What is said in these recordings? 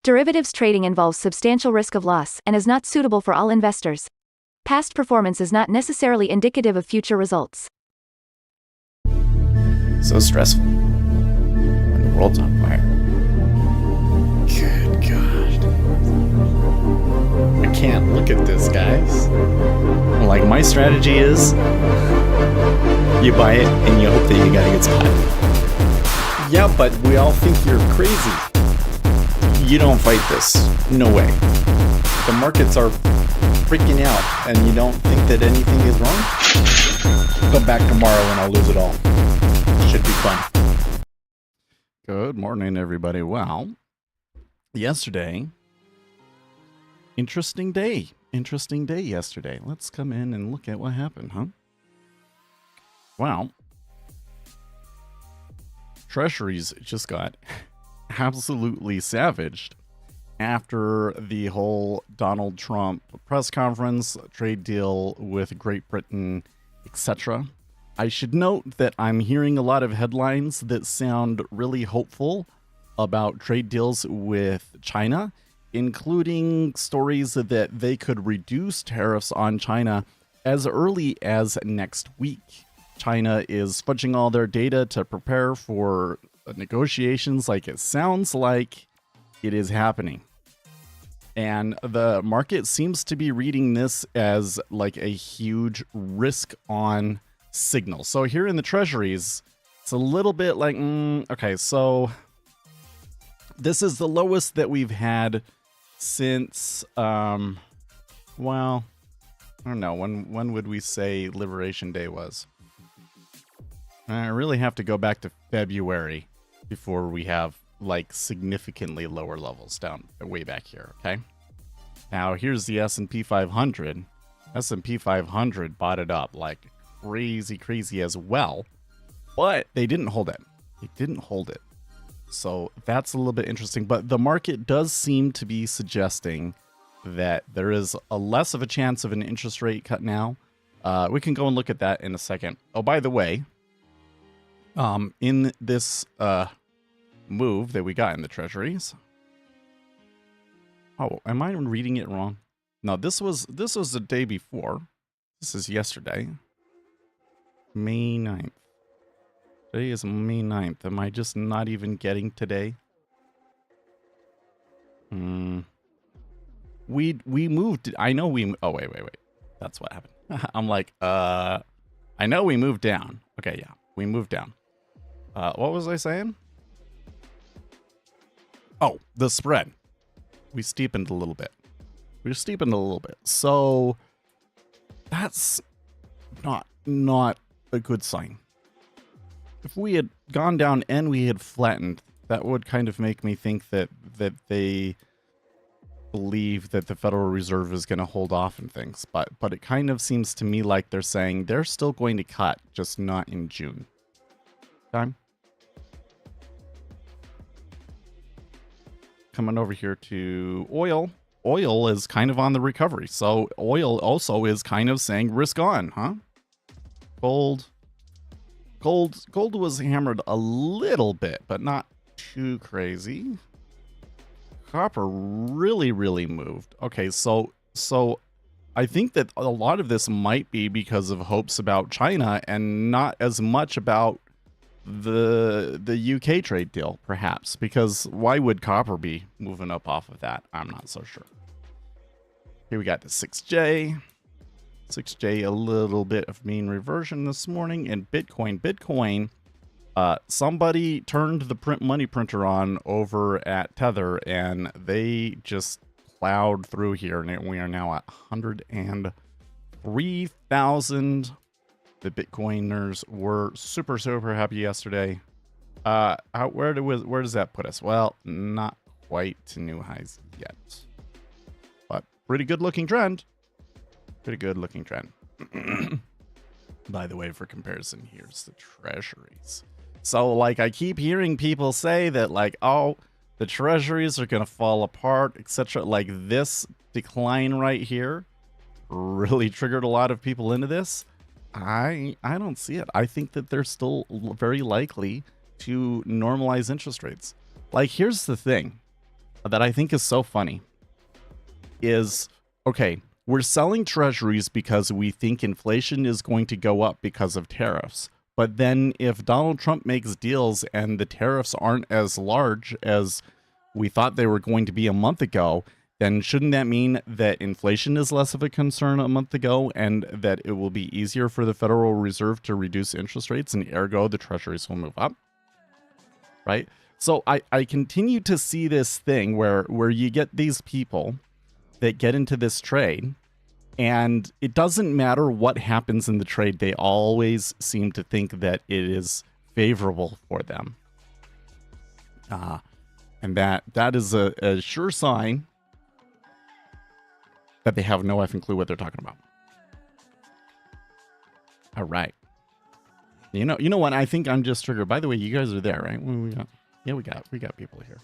Derivatives trading involves substantial risk of loss and is not suitable for all investors. Past performance is not necessarily indicative of future results. So stressful when the world's on fire. Good God. I can't look at this, guys. Like, my strategy is you buy it and you hope that you got a good spot. Yeah, but we all think you're crazy. You don't fight this. No way. The markets are freaking out and you don't think that anything is wrong? Come back tomorrow and I'll lose it all. Should be fun. Good morning, everybody. Well, yesterday, interesting day yesterday. Let's come in and look at what happened, huh? Well, Treasuries just got absolutely savaged after the whole Donald Trump press conference, trade deal with Great Britain, etc. I should note that I'm hearing a lot of headlines that sound really hopeful about trade deals with China, including stories that they could reduce tariffs on China as early as next week. China is fudging all their data to prepare for negotiations, like it sounds like it is happening. And the market seems to be reading this as like a huge risk on signal. So here in the treasuries, it's a little bit like, okay, so this is the lowest that we've had since, well, I don't know, when would we say Liberation Day was? I really have to go back to February before we have like significantly lower levels down way back here, okay? Now here's the S&P 500. S&P 500 bought it up like crazy as well, but they didn't hold it. So that's a little bit interesting, but the market does seem to be suggesting that there is a less of a chance of an interest rate cut now. We can go and look at that in a second. Oh, by the way, in this move that we got in the treasuries. Oh, am I reading it wrong? No, this was the day before. This is yesterday. May 9th. Today is May 9th. Am I just not even getting today? We moved. I know we. Oh, wait. That's what happened. I'm like, I know we moved down. Okay, yeah, we moved down. What was I saying? Oh, the spread. We steepened a little bit. So that's not a good sign. If we had gone down and we had flattened, that would kind of make me think that they believe that the Federal Reserve is going to hold off and things. But it kind of seems to me like they're saying they're still going to cut, just not in June. Time. Coming over here to oil. Oil is kind of on the recovery. So oil also is kind of saying risk on, huh? Gold was hammered a little bit, but not too crazy. Copper really moved. Okay, so I think that a lot of this might be because of hopes about China and not as much about the UK trade deal, perhaps, because why would copper be moving up off of that? I'm not so sure. Here we got the 6J, a little bit of mean reversion this morning. And Bitcoin, somebody turned the money printer on over at Tether and they just plowed through here, and we are now at 103,000. The Bitcoiners were super happy yesterday. Where does that put us? Well, not quite to new highs yet, but pretty good looking trend. By the way, for comparison, here's the treasuries. So like I keep hearing people say that like, oh, the treasuries are gonna fall apart, etc. Like this decline right here really triggered a lot of people into this. I don't see it. I think that they're still very likely to normalize interest rates. Like, here's the thing. that I think is so funny is, okay, we're selling treasuries because we think inflation is going to go up because of tariffs. But then if Donald Trump makes deals and the tariffs aren't as large as we thought they were going to be a month ago, then shouldn't that mean that inflation is less of a concern a month ago and that it will be easier for the Federal Reserve to reduce interest rates and ergo the treasuries will move up? Right? So I continue to see this thing where you get these people that get into this trade, and it doesn't matter what happens in the trade, they always seem to think that it is favorable for them. And that is a sure sign that they have no effing clue what they're talking about. All right. You know what? I think I'm just triggered. By the way, you guys are there, right? We got people here.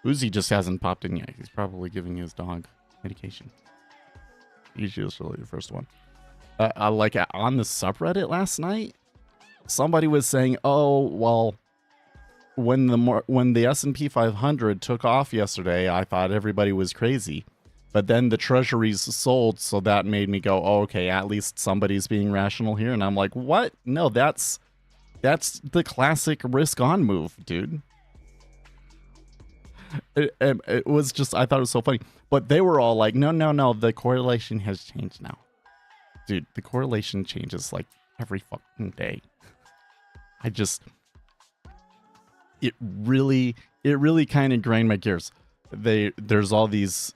Uzi just hasn't popped in yet. He's probably giving his dog medication. Usually it's really the first one. Like on the subreddit last night, somebody was saying, "Oh, well, when the S&P 500 took off yesterday, I thought everybody was crazy, but then the treasuries sold, so that made me go, oh, okay, at least somebody's being rational here." And I'm like, "What? No, that's the classic risk on move, dude." It was just, I thought it was so funny. But they were all like, no, the correlation has changed now. Dude, the correlation changes like every fucking day. It really kind of grind my gears. There's all these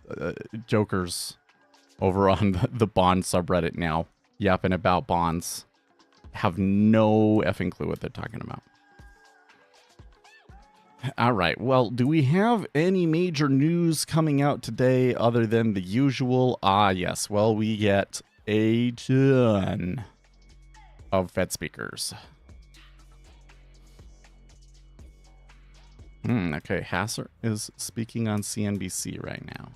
jokers over on the bond subreddit now, yapping about bonds. Have no effing clue what they're talking about. All right. Well, do we have any major news coming out today other than the usual? Yes. Well, we get a ton of Fed speakers. Okay. Hasser is speaking on CNBC right now.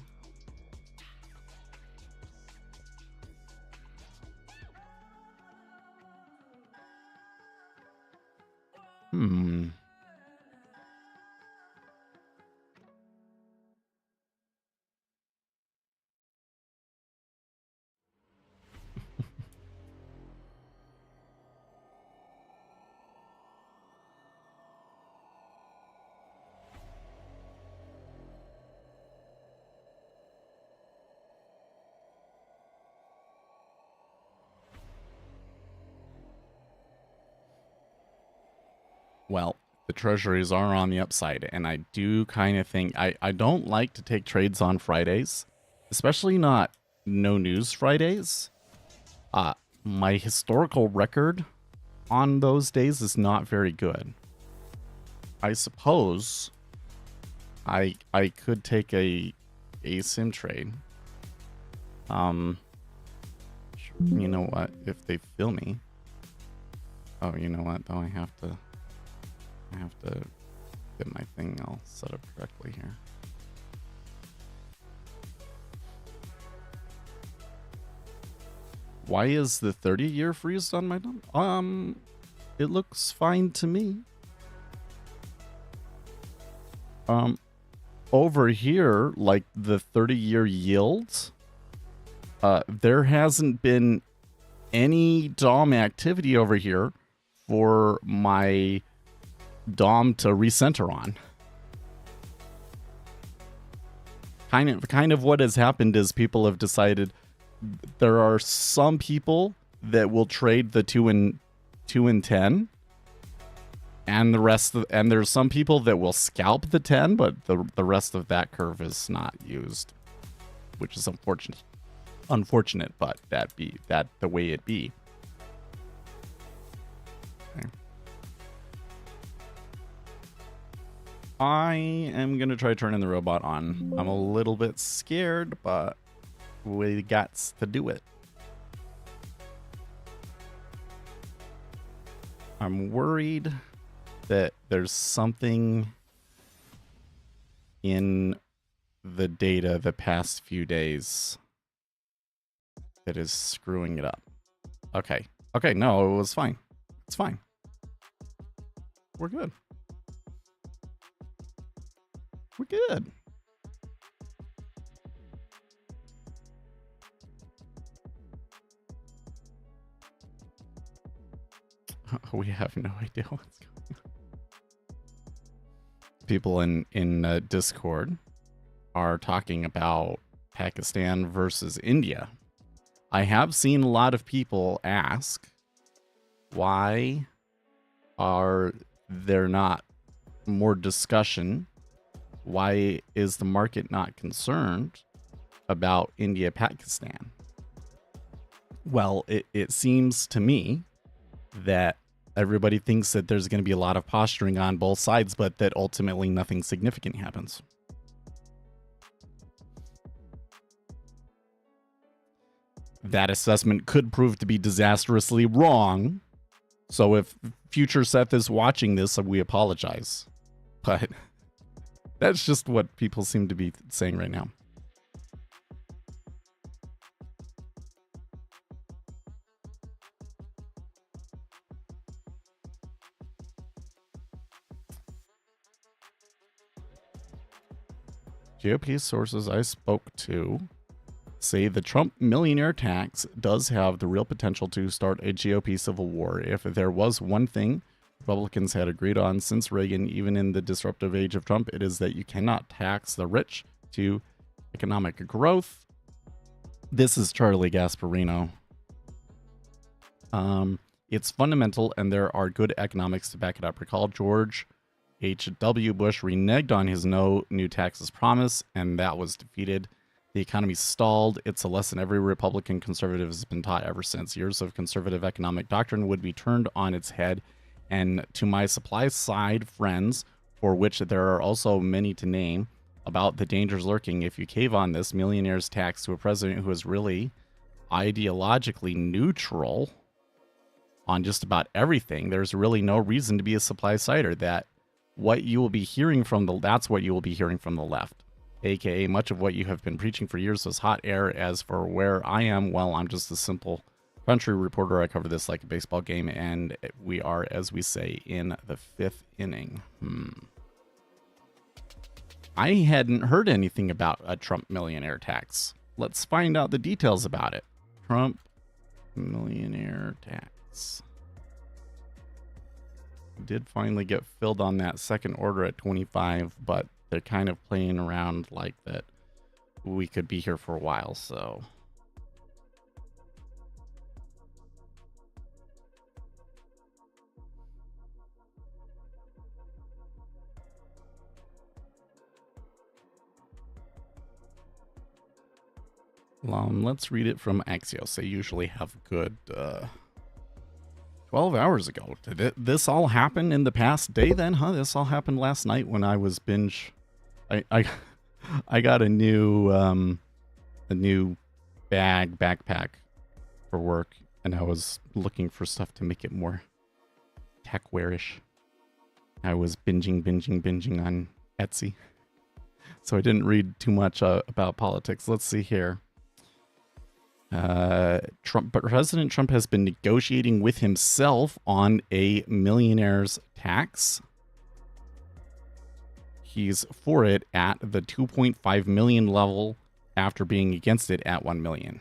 Well, the treasuries are on the upside, and I do kind of think I don't like to take trades on Fridays, especially not no news Fridays. My historical record on those days is not very good. I suppose I could take a sim trade. You know what? If they fill me. Oh, you know what? Though I have to get my thing all set up correctly here. Why is the 30-year freeze on my dump? It looks fine to me. Over here, like the 30-year yields, there hasn't been any DOM activity over here for my DOM to recenter on. Kind of what has happened is people have decided there are some people that will trade the 2 and 10, and there's some people that will scalp the 10, but the rest of that curve is not used, which is unfortunate, but that the way it be. Okay. I am gonna try turning the robot on. I'm a little bit scared, but we got to do it. I'm worried that there's something in the data the past few days that is screwing it up. Okay, no, it was fine. It's fine. We're good. We're good. We have no idea what's going on. People in Discord are talking about Pakistan versus India. I have seen a lot of people ask, why are there not more discussion? Why is the market not concerned about India-Pakistan? Well, it seems to me that everybody thinks that there's going to be a lot of posturing on both sides, but that ultimately nothing significant happens. That assessment could prove to be disastrously wrong. So if future Seth is watching this, we apologize. But that's just what people seem to be saying right now. GOP sources I spoke to say the Trump millionaire tax does have the real potential to start a GOP civil war. If there was one thing Republicans had agreed on since Reagan, even in the disruptive age of Trump, it is that you cannot tax the rich to economic growth. This is Charlie Gasparino. It's fundamental, and there are good economics to back it up. Recall George H.W. Bush reneged on his no new taxes promise, and that was defeated. The economy stalled. It's a lesson every Republican conservative has been taught ever since. Years of conservative economic doctrine would be turned on its head. And to my supply side friends, for which there are also many to name, about the dangers lurking if you cave on this millionaire's tax to a president who is really ideologically neutral on just about everything, there's really no reason to be a supply sider. That's what you will be hearing from the left. AKA much of what you have been preaching for years is hot air. As for where I am, well, I'm just a simple country reporter. I cover this like a baseball game, and we are, as we say, in the fifth inning. I hadn't heard anything about a Trump millionaire tax. Let's find out the details about it. Trump millionaire tax. Did finally get filled on that second order at 25, but they're kind of playing around like that we could be here for a while, so. Let's read it from Axios. They usually have good 12 hours ago. Did this all happen in the past day then, huh? This all happened last night when I was binge. I got a new backpack for work, and I was looking for stuff to make it more techwearish. I was binging on Etsy. So I didn't read too much about politics. Let's see here. President Trump has been negotiating with himself on a millionaire's tax. He's for it at the 2.5 million level after being against it at 1 million.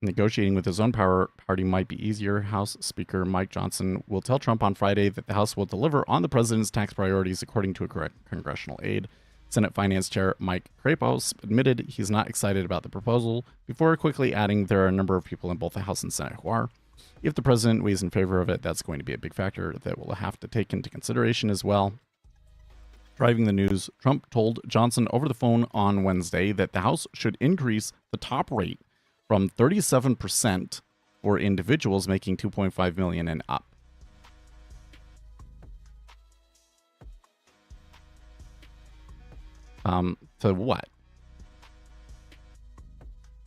Negotiating with his own party might be easier. House Speaker Mike Johnson will tell Trump on Friday that the House will deliver on the president's tax priorities, according to a congressional aide. Senate Finance Chair Mike Krapos admitted he's not excited about the proposal, before quickly adding there are a number of people in both the House and Senate who are. If the president weighs in favor of it, that's going to be a big factor that we'll have to take into consideration as well. Driving the news, Trump told Johnson over the phone on Wednesday that the House should increase the top rate from 37% for individuals making $2.5 million and up. To what?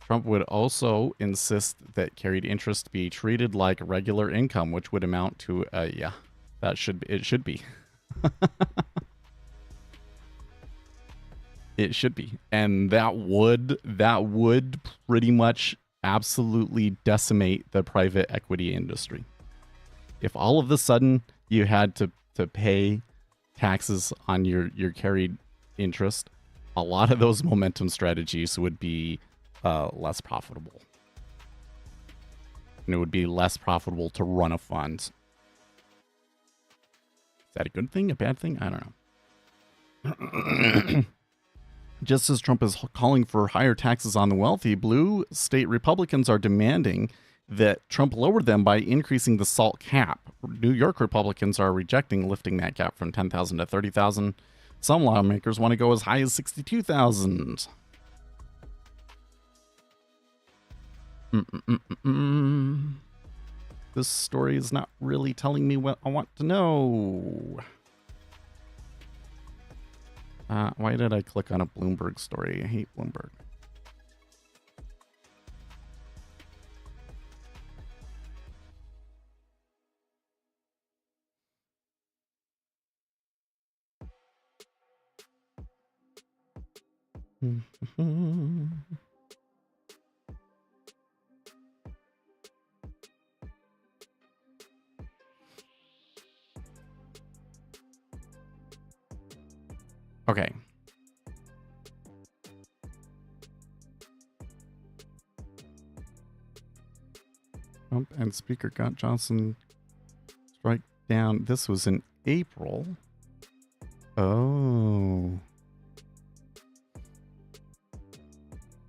Trump would also insist that carried interest be treated like regular income, which would amount to it should be. It should be. And that would pretty much absolutely decimate the private equity industry. If all of a sudden you had to pay taxes on your carried interest, a lot of those momentum strategies would be less profitable. and it would be less profitable to run a fund. Is that a good thing, a bad thing? I don't know. Just as Trump is calling for higher taxes on the wealthy, blue state Republicans are demanding that Trump lower them by increasing the SALT cap. New York Republicans are rejecting lifting that cap from 10,000 to 30,000. Some lawmakers want to go as high as 62,000. This story is not really telling me what I want to know. Why did I click on a Bloomberg story? I hate Bloomberg. Okay. Trump and Speaker got Johnson strike down. This was in April. Oh.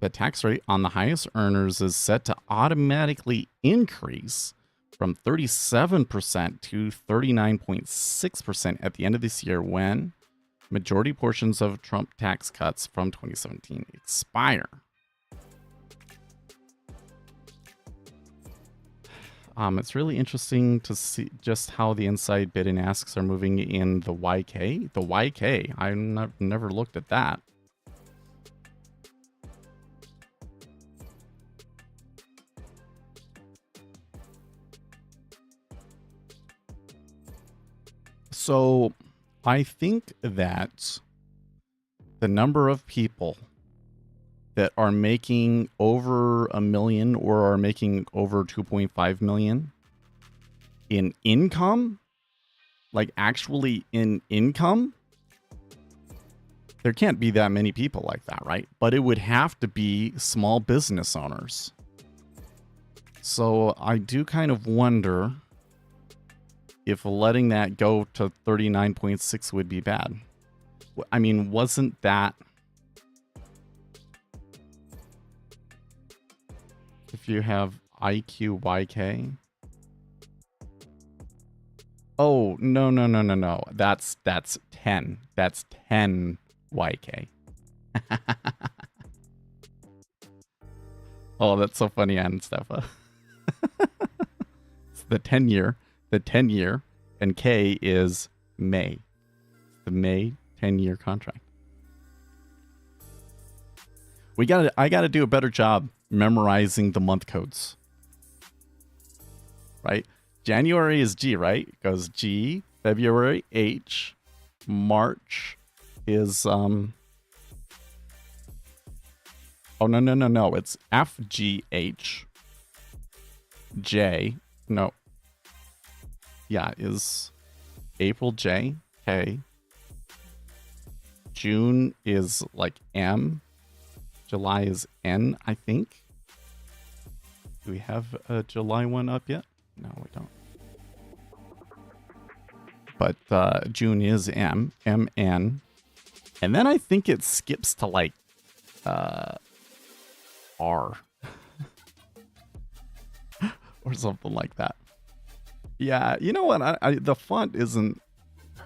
The tax rate on the highest earners is set to automatically increase from 37% to 39.6% at the end of this year when majority portions of Trump tax cuts from 2017 expire. It's really interesting to see just how the inside bid and asks are moving in the YK. The YK, I've never looked at that. So I think that the number of people that are making over $1 million or are making over 2.5 million in income, like actually in income, there can't be that many people like that, right? But it would have to be small business owners. So I do kind of wonder if letting that go to 39.6 would be bad. I mean, wasn't that... If you have IQYK. Oh, no. That's 10. That's 10 YK. Oh, that's so funny, Ann Steffa. It's the 10 year, and K is May. It's the May 10-year contract. I gotta do a better job memorizing the month codes. Right? January is G, right? It goes G, February H, March is oh no. It's FGH. J. No. Yeah, is April J, K. June is like M. July is N, I think. Do we have a July one up yet? No, we don't. But June is M, MN. And then I think it skips to like R. Or something like that. Yeah, you know what? The font isn't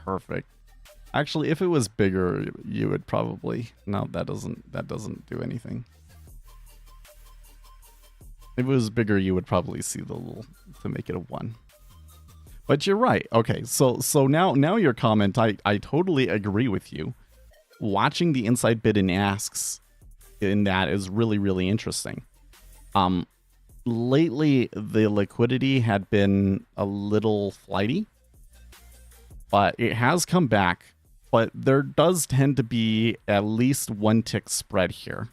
perfect. Actually, if it was bigger, you would probably... No, that doesn't do anything. If it was bigger, you would probably see the little... to make it a 1. But you're right. Okay, so now your comment, I totally agree with you. Watching the inside bid and asks in that is really, really interesting. Lately, the liquidity had been a little flighty, but it has come back. But there does tend to be at least one tick spread here.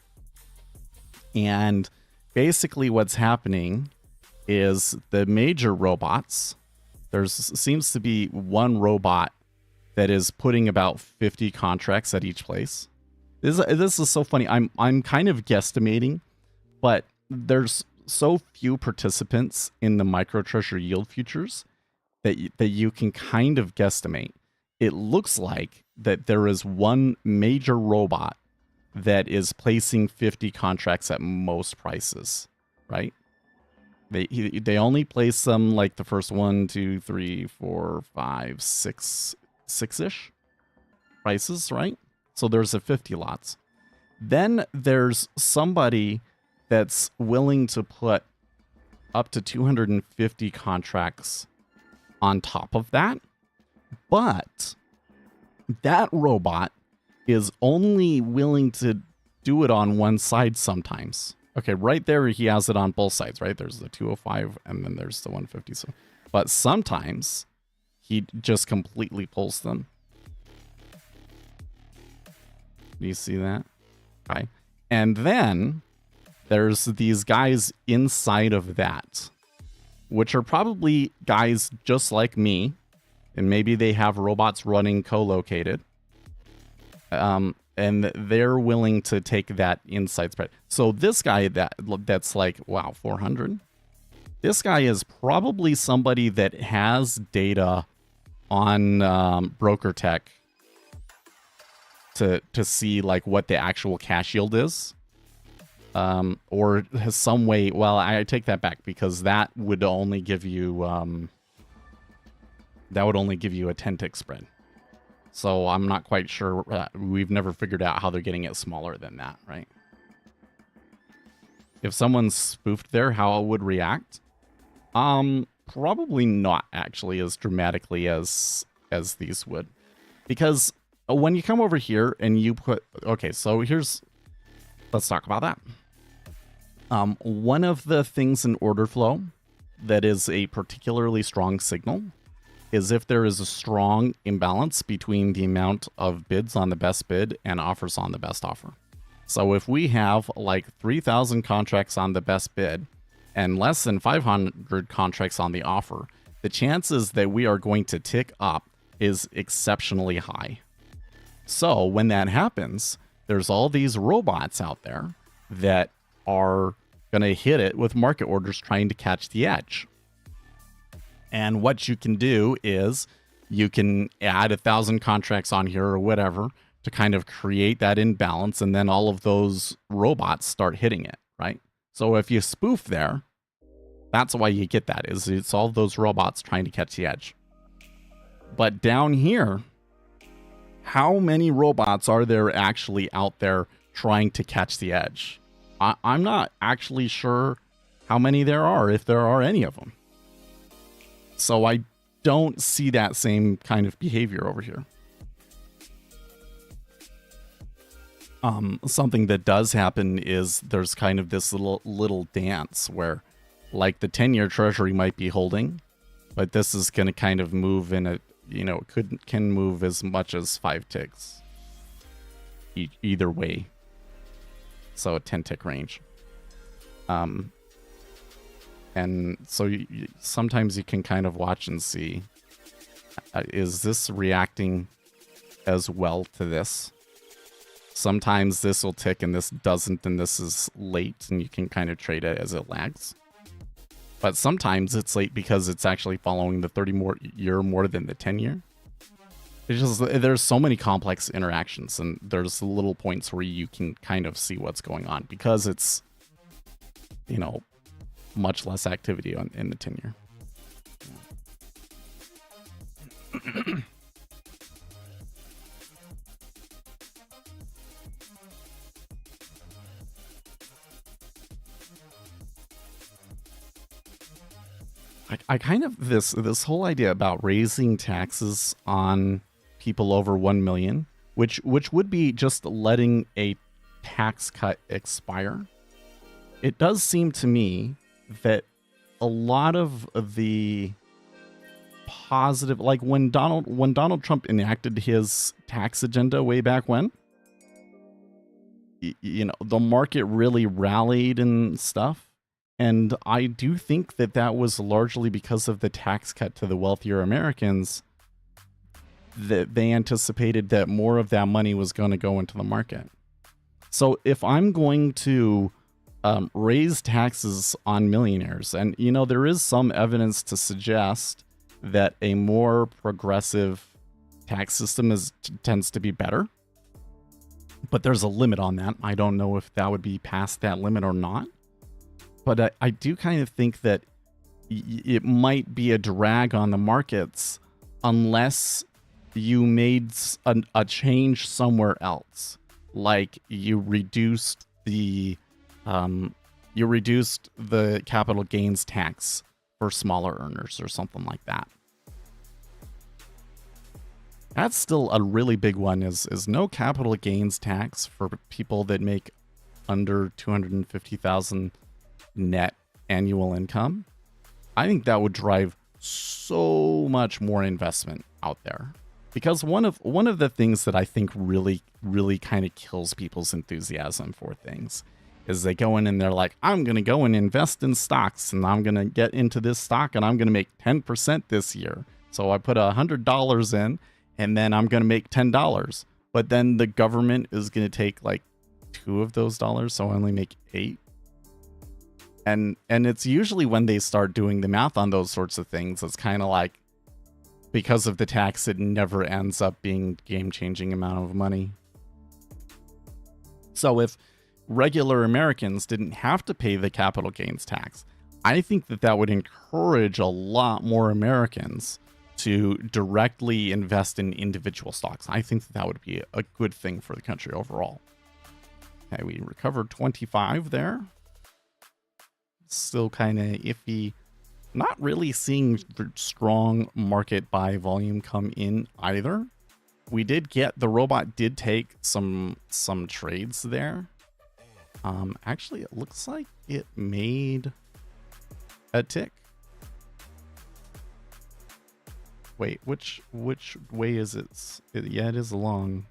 And basically what's happening is the major robots, seems to be one robot that is putting about 50 contracts at each place. This is so funny. I'm kind of guesstimating, but there's so few participants in the micro treasury yield futures that you can kind of guesstimate. It looks like that there is one major robot that is placing 50 contracts at most prices, right? They only place them like the first 1, 2, 3, 4, 5, 6, 6-ish prices, right? So there's a 50 lots. Then there's somebody that's willing to put up to 250 contracts on top of that. But that robot is only willing to do it on one side sometimes. Okay, right there he has it on both sides, right? There's the 205 and then there's the 150. So, but sometimes he just completely pulls them. Do you see that? Okay. And then there's these guys inside of that, which are probably guys just like me, and maybe they have robots running co-located. And they're willing to take that inside spread. So this guy that's like, wow, 400. This guy is probably somebody that has data on broker tech to see like what the actual cash yield is. Or has some way. Well, I take that back, because that would only give you a 10-tick spread. So I'm not quite sure. We've never figured out how they're getting it smaller than that, right? If someone spoofed there, how it would react? Probably not actually as dramatically as these would, because when you come over here and you put, okay, so let's talk about that. One of the things in order flow that is a particularly strong signal is if there is a strong imbalance between the amount of bids on the best bid and offers on the best offer. So if we have like 3,000 contracts on the best bid and less than 500 contracts on the offer, the chances that we are going to tick up is exceptionally high. So when that happens, there's all these robots out there that are going to hit it with market orders trying to catch the edge. And what you can do is you can add 1,000 contracts on here or whatever to kind of create that imbalance, and then all of those robots start hitting it, right? So if you spoof there, that's why you get that, is it's all those robots trying to catch the edge. But down here, how many robots are there actually out there trying to catch the edge? I'm not actually sure how many there are, if there are any of them. So I don't see that same kind of behavior over here. Something that does happen is there's kind of this little dance where, like, the 10-year treasury might be holding, but this is going to kind of move in a, can move as much as 5 ticks either way. So a 10-tick range. And so sometimes you can kind of watch and see, is this reacting as well to this? Sometimes this will tick and this doesn't, and this is late, and you can kind of trade it as it lags. But sometimes it's late because it's actually following the 30-year more than the 10-year. It's just, there's so many complex interactions, and there's little points where you can kind of see what's going on, because it's, much less activity in the 10-year. I kind of, this whole idea about raising taxes on people over 1 million, which would be just letting a tax cut expire. It does seem to me that a lot of the positive, like when Donald Trump enacted his tax agenda way back when, the market really rallied and stuff. And I do think that was largely because of the tax cut to the wealthier Americans, that they anticipated that more of that money was going to go into the market. So if I'm going to raise taxes on millionaires. And, there is some evidence to suggest that a more progressive tax system tends to be better. But there's a limit on that. I don't know if that would be past that limit or not. But I do kind of think that it might be a drag on the markets unless you made a change somewhere else. Like you reduced the capital gains tax for smaller earners or something like that. That's still a really big one, is no capital gains tax for people that make under 250,000 net annual income. I think that would drive so much more investment out there. Because one of the things that I think really, really kind of kills people's enthusiasm for things is they go in and they're like, I'm going to go and invest in stocks and I'm going to get into this stock and I'm going to make 10% this year. So I put $100 in and then I'm going to make $10. But then the government is going to take like 2 of those dollars. So I only make 8. And it's usually when they start doing the math on those sorts of things, it's kind of like, because of the tax, it never ends up being game-changing amount of money. So if regular Americans didn't have to pay the capital gains tax, I think that would encourage a lot more Americans to directly invest in individual stocks. I think that would be a good thing for the country overall. Okay, we recovered 25 there. Still kind of iffy. Not really seeing strong market buy volume come in either. We did get, the robot did take some trades there. Actually, it looks like it made a tick. Wait, which way is it? Yeah, it is long.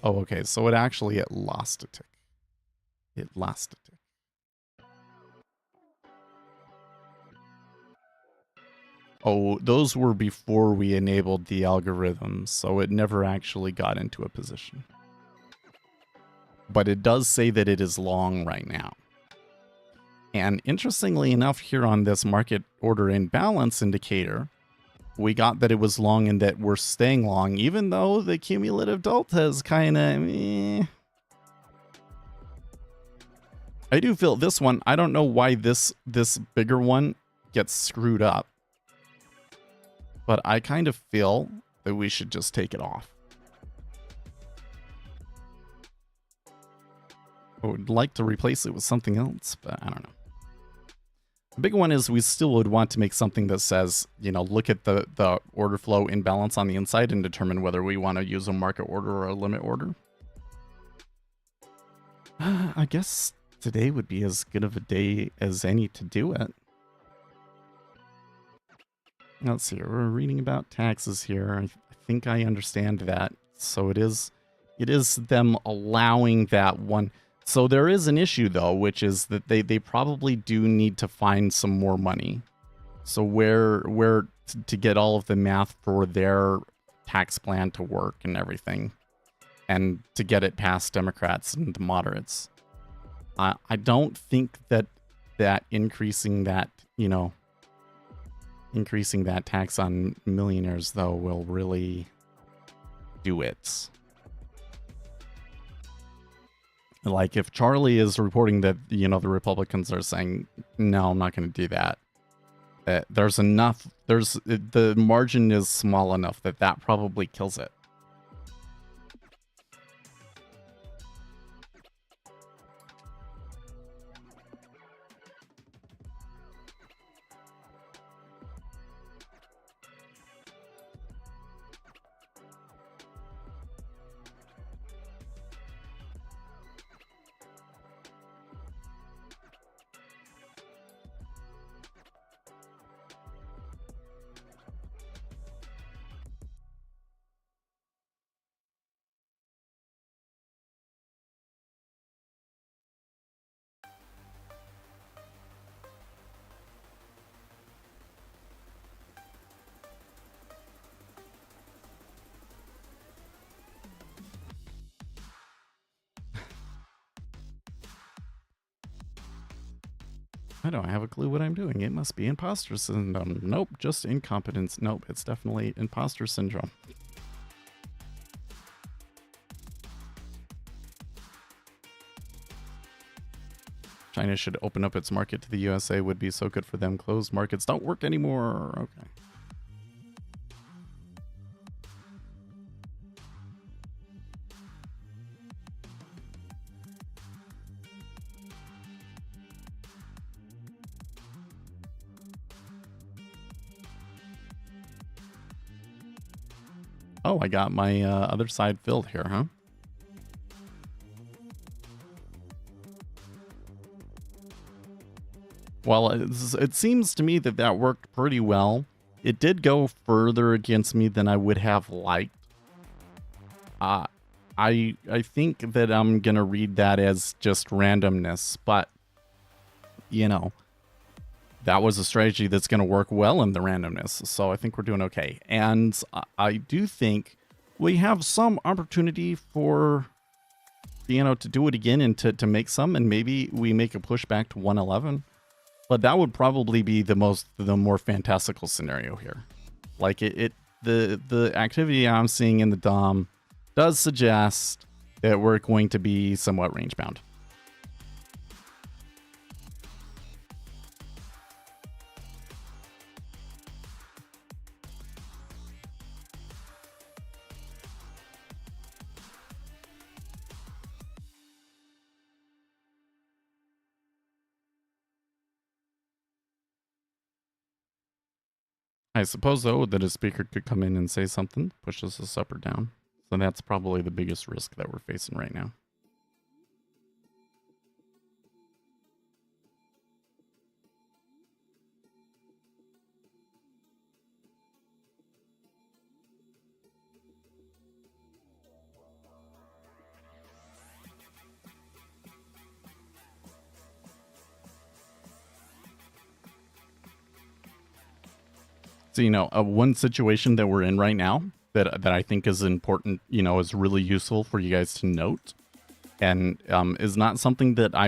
Oh, okay. So it lost a tick. It lost a tick. Oh, those were before we enabled the algorithms, so it never actually got into a position. But it does say that it is long right now. And interestingly enough, here on this market order imbalance indicator, we got that it was long and that we're staying long, even though the cumulative delta is kind of I do feel this one, I don't know why this bigger one gets screwed up. But I kind of feel that we should just take it off. I would like to replace it with something else, but I don't know. The big one is we still would want to make something that says, look at the order flow imbalance on the inside and determine whether we want to use a market order or a limit order. I guess today would be as good of a day as any to do it. Let's see, we're reading about taxes here. I think I understand that. So it is them allowing that one. So there is an issue, though, which is that they probably do need to find some more money. So where to get all of the math for their tax plan to work and everything, and to get it past Democrats and the moderates. I don't think that increasing that, increasing that tax on millionaires, though, will really do it. Like, if Charlie is reporting that, the Republicans are saying, no, I'm not going to do that. There's enough, the margin is small enough that probably kills it. I don't have a clue what I'm doing. It must be imposter syndrome. Nope, just incompetence. Nope, it's definitely imposter syndrome. China should open up its market to the USA. Would be so good for them. Closed markets don't work anymore. Okay. Oh, I got my other side filled here, huh? Well, it seems to me that that worked pretty well. It did go further against me than I would have liked. I think that I'm gonna read that as just randomness, but you know, that was a strategy that's gonna work well in the randomness. So I think we're doing okay. And I do think we have some opportunity for to do it again and to make some, and maybe we make a push back to 111. But that would probably be the more fantastical scenario here. Like the activity I'm seeing in the DOM does suggest that we're going to be somewhat range bound. I suppose, though, that a speaker could come in and say something, pushes us up or down. So that's probably the biggest risk that we're facing right now. So, one situation that we're in right now that I think is important, is really useful for you guys to note, and is not something that I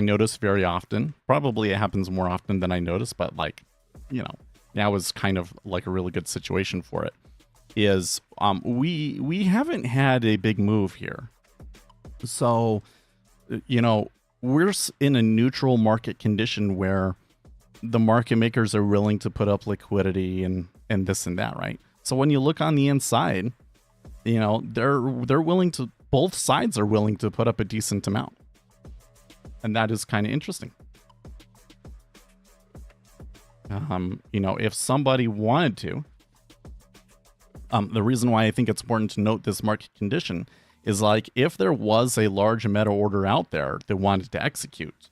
notice very often. Probably it happens more often than I notice, but now is kind of like a really good situation for it. Is we haven't had a big move here, so we're in a neutral market condition where the market makers are willing to put up liquidity and this and that, right? So when you look on the inside, they're willing to, both sides are willing to put up a decent amount. And that is kind of interesting. If somebody wanted to, the reason why I think it's important to note this market condition is like if there was a large meta order out there that wanted to execute,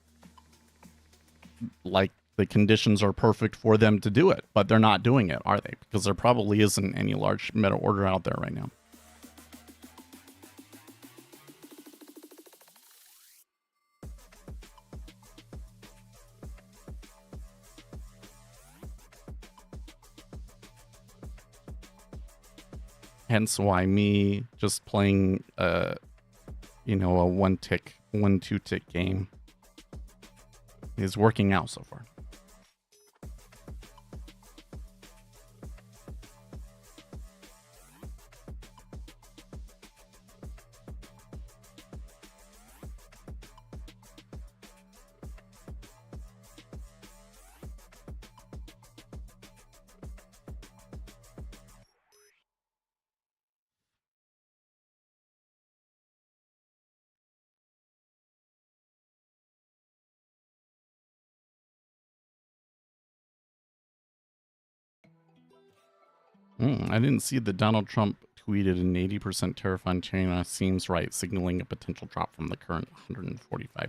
like the conditions are perfect for them to do it, but they're not doing it, are they? Because there probably isn't any large meta order out there right now. Hence why me just playing a 2 tick game is working out so far. I didn't see that Donald Trump tweeted an 80% tariff on China seems right, signaling a potential drop from the current 145%.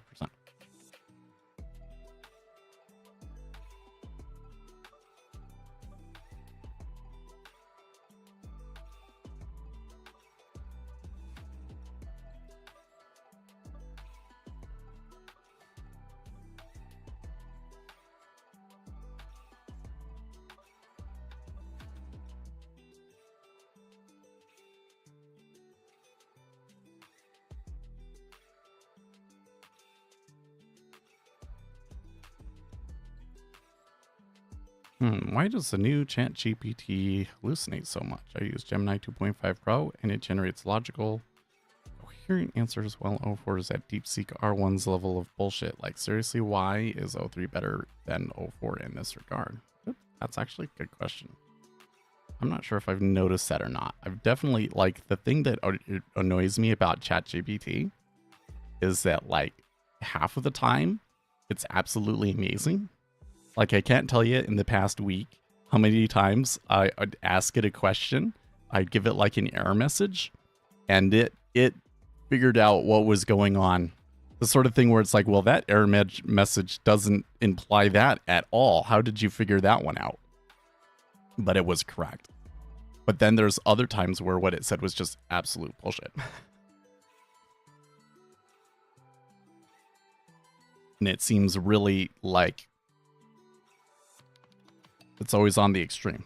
Why does the new ChatGPT hallucinate so much? I use Gemini 2.5 Pro and it generates logical, coherent answers while O4 is at DeepSeek R1's level of bullshit. Like, seriously, why is O3 better than O4 in this regard? That's actually a good question. I'm not sure if I've noticed that or not. I've definitely, like, the thing that annoys me about ChatGPT is that, like, half of the time, it's absolutely amazing. Like, I can't tell you in the past week how many times I'd ask it a question, I'd give it like an error message, and it figured out what was going on. The sort of thing where it's like, well, that error message doesn't imply that at all. How did you figure that one out? But it was correct. But then there's other times where what it said was just absolute bullshit. And it seems really like it's always on the extreme.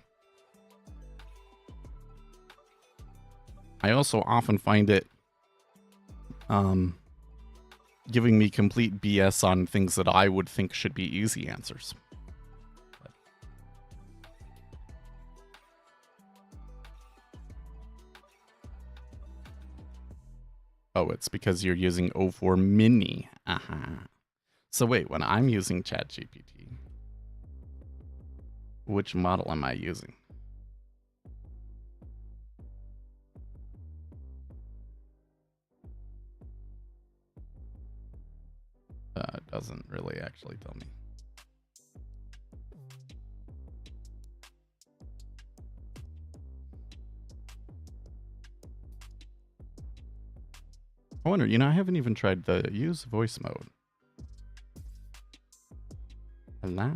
I also often find it giving me complete BS on things that I would think should be easy answers. Oh, it's because you're using O4 Mini. So wait, when I'm using ChatGPT, which model am I using? It doesn't really actually tell me. I wonder, I haven't even tried the use voice mode. Hello?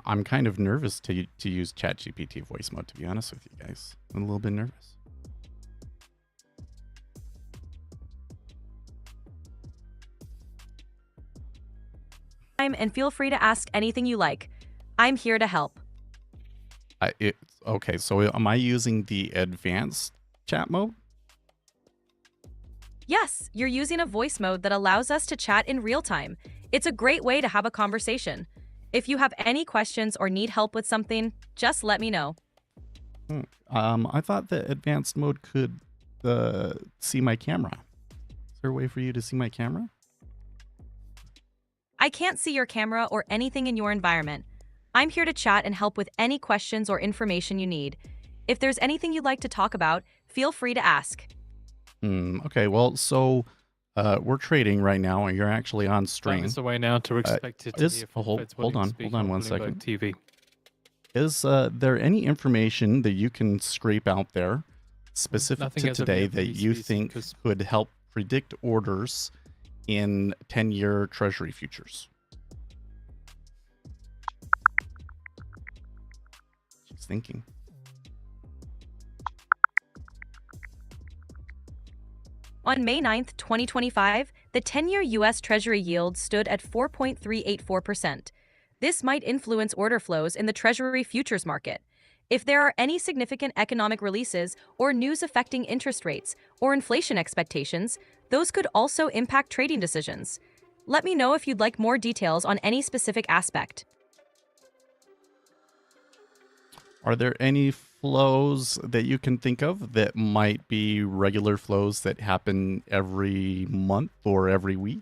I'm kind of nervous to use ChatGPT voice mode, to be honest with you guys. I'm a little bit nervous. And feel free to ask anything you like. I'm here to help. Okay, so am I using the advanced chat mode? Yes, you're using a voice mode that allows us to chat in real time. It's a great way to have a conversation. If you have any questions or need help with something, just let me know. I thought the advanced mode could see my camera. Is there a way for you to see my camera? I can't see your camera or anything in your environment. I'm here to chat and help with any questions or information you need. If there's anything you'd like to talk about, feel free to ask. Okay, well, so we're trading right now, and you're actually on stream. It's the way now to expect it to hold on 1 second. TV. Is there any information that you can scrape out there specific to today that you think could help predict orders in 10-year Treasury futures? She's thinking. On May 9th, 2025, the 10-year U.S. Treasury yield stood at 4.384%. This might influence order flows in the Treasury futures market. If there are any significant economic releases or news affecting interest rates or inflation expectations, those could also impact trading decisions. Let me know if you'd like more details on any specific aspect. Are there any flows that you can think of that might be regular flows that happen every month or every week?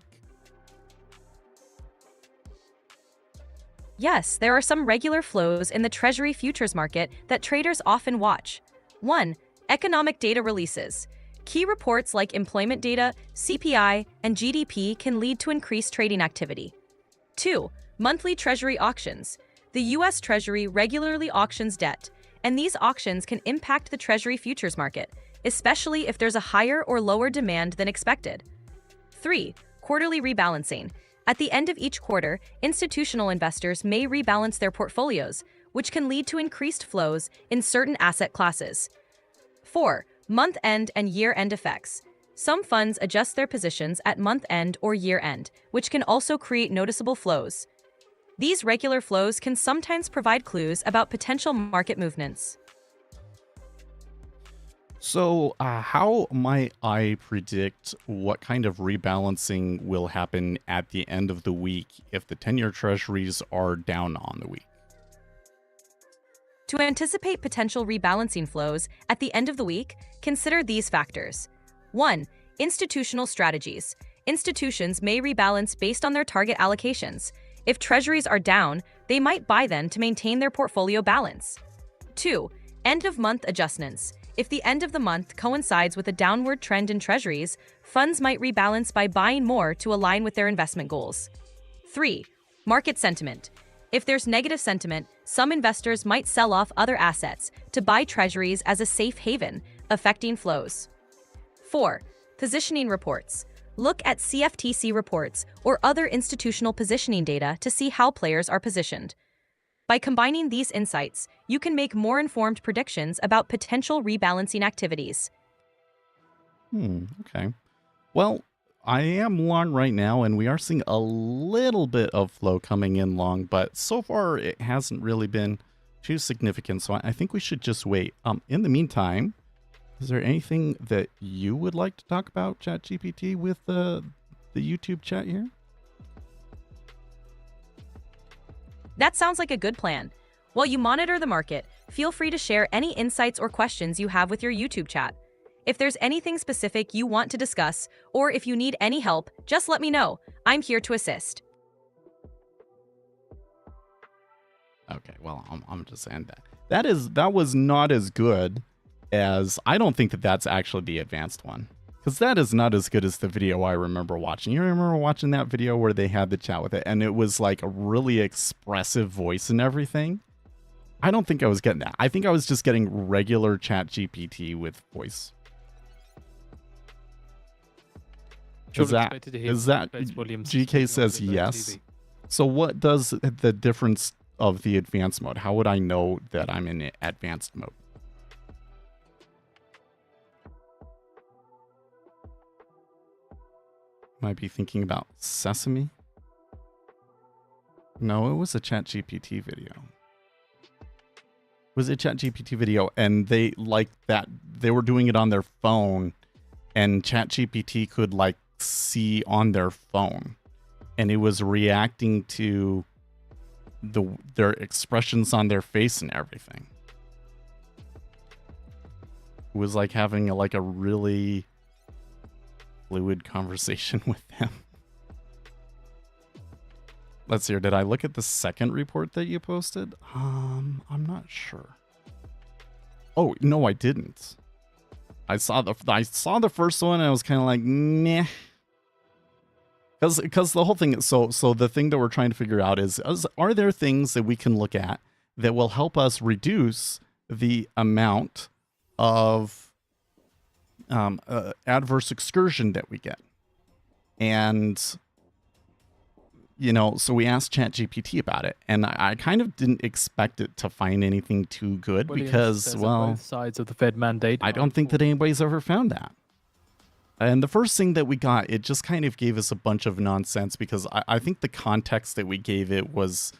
Yes, there are some regular flows in the Treasury futures market that traders often watch. 1. Economic data releases. Key reports like employment data, CPI, and GDP can lead to increased trading activity. 2. Monthly Treasury auctions. The U.S. Treasury regularly auctions debt, and these auctions can impact the Treasury futures market, especially if there's a higher or lower demand than expected. 3. Quarterly rebalancing. At the end of each quarter, institutional investors may rebalance their portfolios, which can lead to increased flows in certain asset classes. 4. Month-end and year-end effects. Some funds adjust their positions at month-end or year-end, which can also create noticeable flows. These regular flows can sometimes provide clues about potential market movements. So, how might I predict what kind of rebalancing will happen at the end of the week if the 10-year treasuries are down on the week? To anticipate potential rebalancing flows at the end of the week, consider these factors. 1. Institutional strategies. Institutions may rebalance based on their target allocations. If treasuries are down, they might buy then to maintain their portfolio balance. 2. End-of-month adjustments. If the end of the month coincides with a downward trend in treasuries, funds might rebalance by buying more to align with their investment goals. 3. Market sentiment. If there's negative sentiment, some investors might sell off other assets to buy treasuries as a safe haven, affecting flows. 4. Positioning reports. Look at CFTC reports or other institutional positioning data to see how players are positioned. By combining these insights, you can make more informed predictions about potential rebalancing activities. Okay. Well, I am long right now, and we are seeing a little bit of flow coming in long, but so far it hasn't really been too significant, so I think we should just wait. In the meantime, is there anything that you would like to talk about, ChatGPT, with the YouTube chat here? That sounds like a good plan. While you monitor the market, feel free to share any insights or questions you have with your YouTube chat. If there's anything specific you want to discuss, or if you need any help, just let me know. I'm here to assist. Okay, well, I'm just saying that was not as good as, I don't think that that's actually the advanced one, because that is not as good as the video I remember watching. You remember watching that video where they had the chat with it, and it was like a really expressive voice and everything? I don't think I was getting that. I think I was just getting regular ChatGPT with voice. Is that GK says yes? So what does the difference of the advanced mode? How would I know that I'm in advanced mode? Might be thinking about Sesame. No, it was a ChatGPT video. It was a ChatGPT video, and they like that they were doing it on their phone, and ChatGPT could like see on their phone, and it was reacting to their expressions on their face and everything. It was like having a really fluid conversation with them. Let's see here. Did I look at the second report that you posted? I'm not sure. Oh, no, I didn't. I saw the first one and I was kind of like, meh. Because the whole thing, so the thing that we're trying to figure out is, are there things that we can look at that will help us reduce the amount of adverse excursion that we get? And, you know, so we asked ChatGPT about it, and I kind of didn't expect it to find anything too good because, well, both sides of the Fed mandate. I don't think that anybody's ever found that. And the first thing that we got, it just kind of gave us a bunch of nonsense because I think the context that we gave it was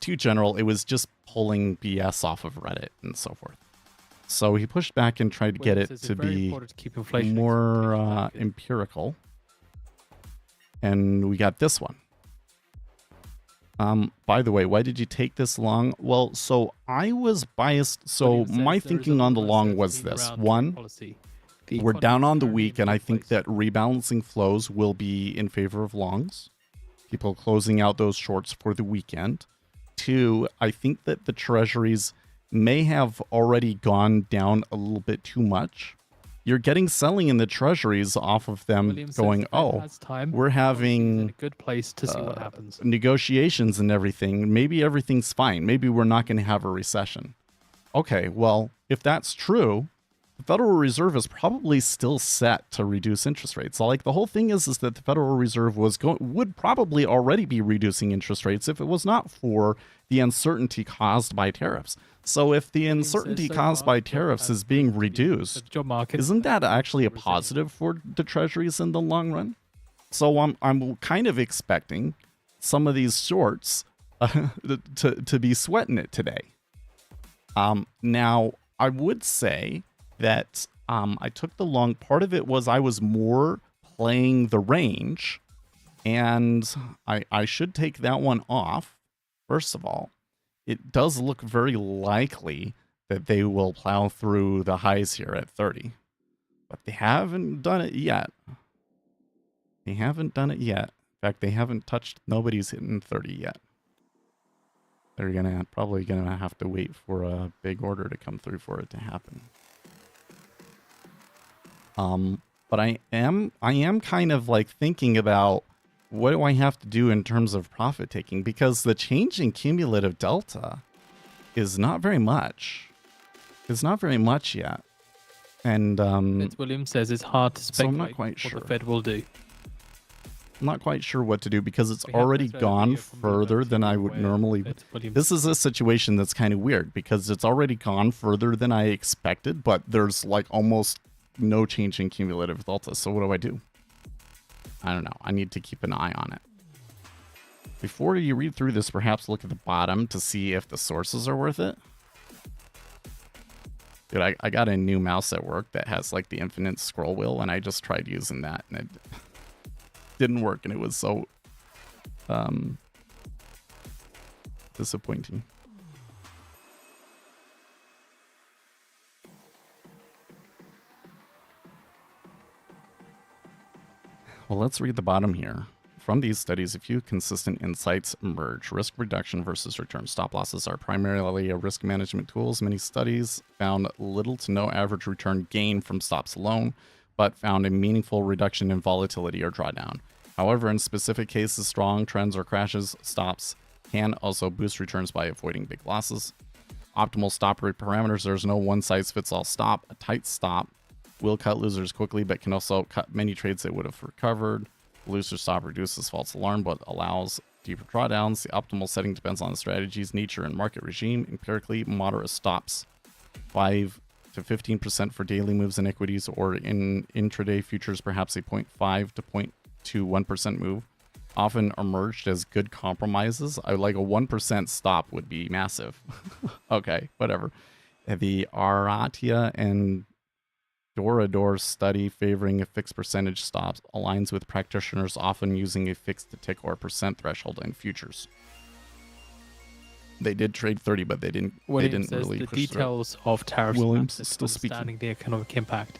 too general. It was just pulling BS off of Reddit and so forth. So he pushed back and tried to get it to be more empirical. And we got this one. By the way, why did you take this long? Well, so I was biased. So my thinking on the long was this. One, we're down on the week, and I think that rebalancing flows will be in favor of longs. People closing out those shorts for the weekend. Two, I think that the treasuries may have already gone down a little bit too much. You're getting selling in the treasuries off of them going, oh, we're having a good place to see what happens. Negotiations and everything. Maybe everything's fine. Maybe we're not going to have a recession. Okay, well, if that's true, the Federal Reserve is probably still set to reduce interest rates. So, like, the whole thing is that the Federal Reserve would probably already be reducing interest rates if it was not for the uncertainty caused by tariffs. So if the uncertainty caused by tariffs is being reduced, isn't that actually a positive for the treasuries in the long run? So I'm kind of expecting some of these shorts to be sweating it today. Now, I would say that I took the long. Part of it was I was more playing the range, and I should take that one off. First of all, it does look very likely that they will plow through the highs here at 30, but they haven't done it yet. They haven't done it yet. In fact, they haven't touched. Nobody's hitting 30 yet. They're probably gonna have to wait for a big order to come through for it to happen. But I am kind of like thinking about what do I have to do in terms of profit taking, because the change in cumulative delta is not very much. It's not very much yet. And Fitzwilliam says it's hard to so I'm speculate not quite what sure. the Fed will do. I'm not quite sure what to do because it's We have already this gone video from further than I would where normally. Fitzwilliam This is a situation that's kind of weird because it's already gone further than I expected, but there's like almost no change in cumulative delta. So what do? I don't know. I need to keep an eye on it. Before you read through this, perhaps look at the bottom to see if the sources are worth it. Dude, I got a new mouse at work that has like the infinite scroll wheel, and I just tried using that, and it didn't work, and it was so disappointing. Well, let's read the bottom here. From these studies, a few consistent insights emerge. Risk reduction versus return. Stop losses are primarily a risk management tools. Many studies found little to no average return gain from stops alone, but found a meaningful reduction in volatility or drawdown. However, in specific cases, strong trends or crashes, stops can also boost returns by avoiding big losses. Optimal stop rate parameters. There's no one-size-fits-all stop. A tight stop will cut losers quickly, but can also cut many trades that would have recovered. Looser stop reduces false alarm, but allows deeper drawdowns. The optimal setting depends on the strategy's nature and market regime. Empirically, moderate stops, 5 to 15% for daily moves in equities, or in intraday futures, perhaps a 0.5 to 0.21% move, often emerged as good compromises. I like a 1% stop would be massive. Okay, whatever. The Aratia and Dorador study favoring a fixed percentage stops aligns with practitioners often using a fixed tick or percent threshold in futures. They did trade 30, but they didn't Williams really says push the details of tariffs Williams matter is to still speaking. understanding the economic impact.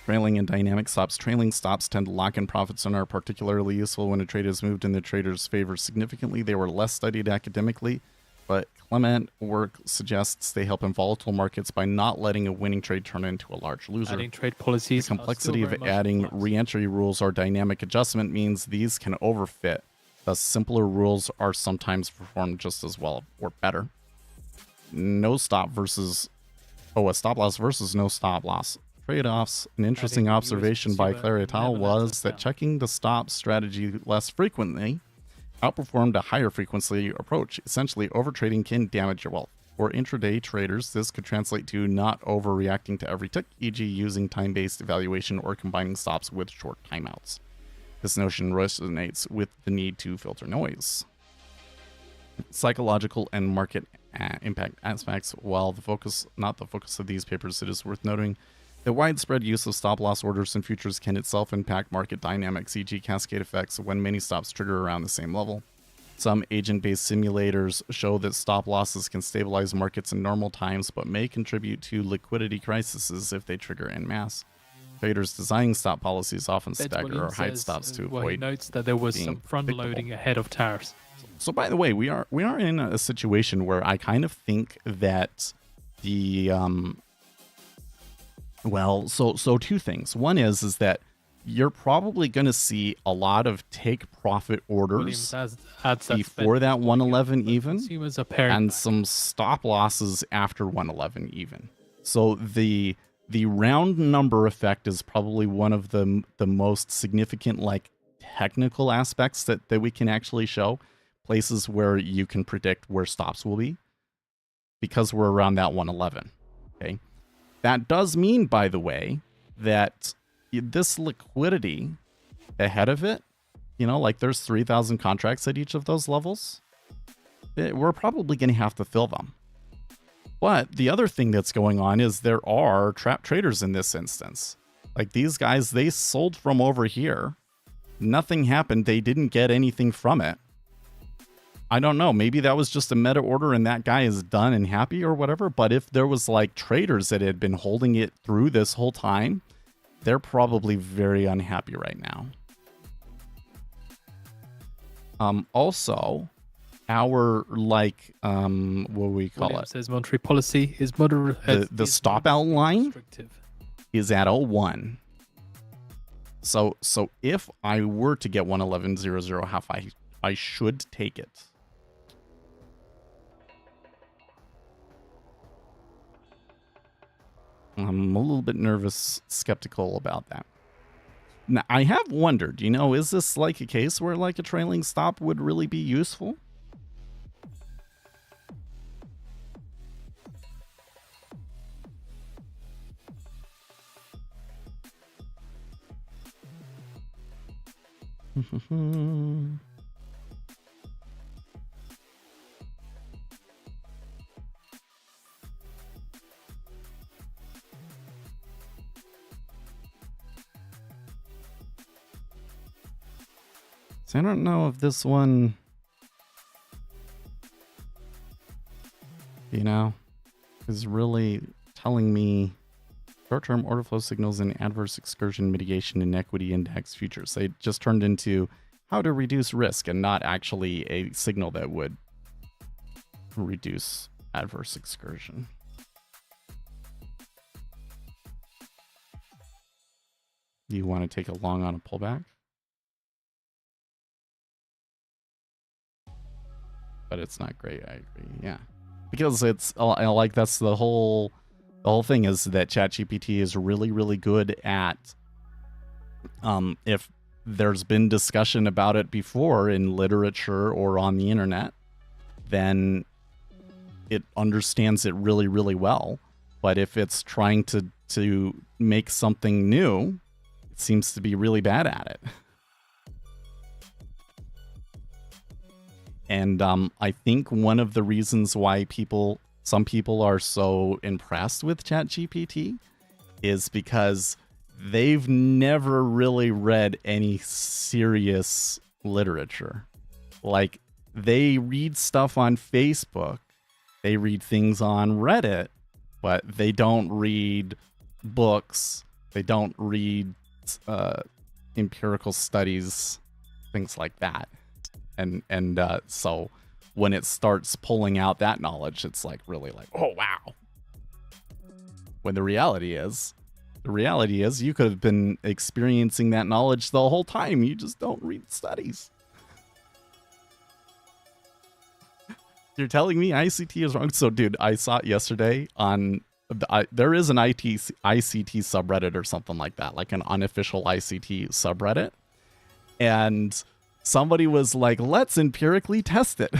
Trailing and dynamic stops. Trailing stops tend to lock in profits and are particularly useful when a trade is moved in the trader's favor significantly. They were less studied academically, but Clement work suggests they help in volatile markets by not letting a winning trade turn into a large loser. Adding trade policies. The complexity of adding re-entry rules or dynamic adjustment means these can overfit. Thus, simpler rules are sometimes performed just as well or better. No stop versus... a stop loss versus no stop loss. Trade-offs. An interesting observation by Clarital was that checking the stop strategy less frequently outperformed a higher frequency approach. Essentially, overtrading can damage your wealth. For intraday traders, this could translate to not overreacting to every tick, e.g. using time-based evaluation or combining stops with short timeouts. This notion resonates with the need to filter noise. Psychological and market impact aspects. While not the focus of these papers, it is worth noting the widespread use of stop-loss orders in futures can itself impact market dynamics, e.g. cascade effects when many stops trigger around the same level. Some agent-based simulators show that stop losses can stabilize markets in normal times, but may contribute to liquidity crises if they trigger en masse. Traders designing stop policies often stagger or hide stops to avoid. He notes that there was some front-loading ahead of tariffs. So, by the way, we are in a situation where I kind of think that the so two things. One is that you're probably going to see a lot of take profit orders before that 111 even, and some stop losses after 111 even. So the round number effect is probably one of the most significant technical aspects that we can actually show. Places where you can predict where stops will be because we're around that 111. Okay. That does mean, by the way, that this liquidity ahead of it, there's 3,000 contracts at each of those levels. We're probably going to have to fill them. But the other thing that's going on is there are trap traders in this instance. Like these guys, they sold from over here. Nothing happened. They didn't get anything from it. I don't know. Maybe that was just a meta order and that guy is done and happy or whatever. But if there was like traders that had been holding it through this whole time, they're probably very unhappy right now. Also, our like what we call William it says monetary policy is moderate. the stop out line is at 01. So if I were to get 111.00 half, I should take it. I'm a little bit nervous, skeptical about that. Now, I have wondered, is this like a case where like a trailing stop would really be useful? So I don't know if this one, is really telling me short-term order flow signals and adverse excursion mitigation in equity index futures. They just turned into how to reduce risk and not actually a signal that would reduce adverse excursion. Do you want to take a long on a pullback? But it's not great. I agree. Yeah, because it's like that's the whole thing is that ChatGPT is really, really good at if there's been discussion about it before in literature or on the internet, then it understands it really, really well. But if it's trying to make something new, it seems to be really bad at it. And I think one of the reasons why some people are so impressed with ChatGPT is because they've never really read any serious literature. Like, they read stuff on Facebook, they read things on Reddit, but they don't read books, they don't read empirical studies, things like that. And so when it starts pulling out that knowledge, it's like really like, oh, wow. When the reality is you could have been experiencing that knowledge the whole time. You just don't read studies. You're telling me ICT is wrong? So, dude, I saw it yesterday on... there is an ICT subreddit or something like that, like an unofficial ICT subreddit. And... somebody was like, let's empirically test it.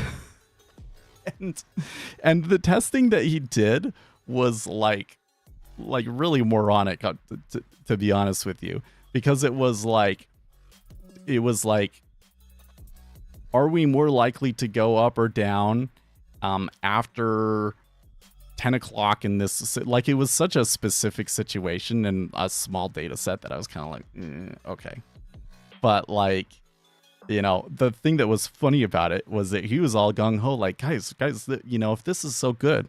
and the testing that he did was like really moronic, to be honest with you, because it was like, are we more likely to go up or down after 10 o'clock in this? Like, it was such a specific situation and a small data set that I was kind of like, okay. But like, the thing that was funny about it was that he was all gung-ho, like, guys, if this is so good,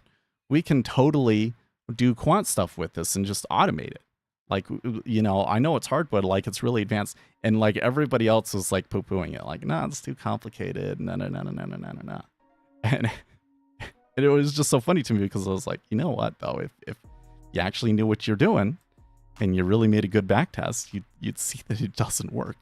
we can totally do quant stuff with this and just automate it. Like, I know it's hard, but like, it's really advanced. And like, everybody else was like poo-pooing it, like, nah, it's too complicated. No. And it was just so funny to me because I was like, you know what, though, if you actually knew what you're doing and you really made a good back test, you'd see that it doesn't work.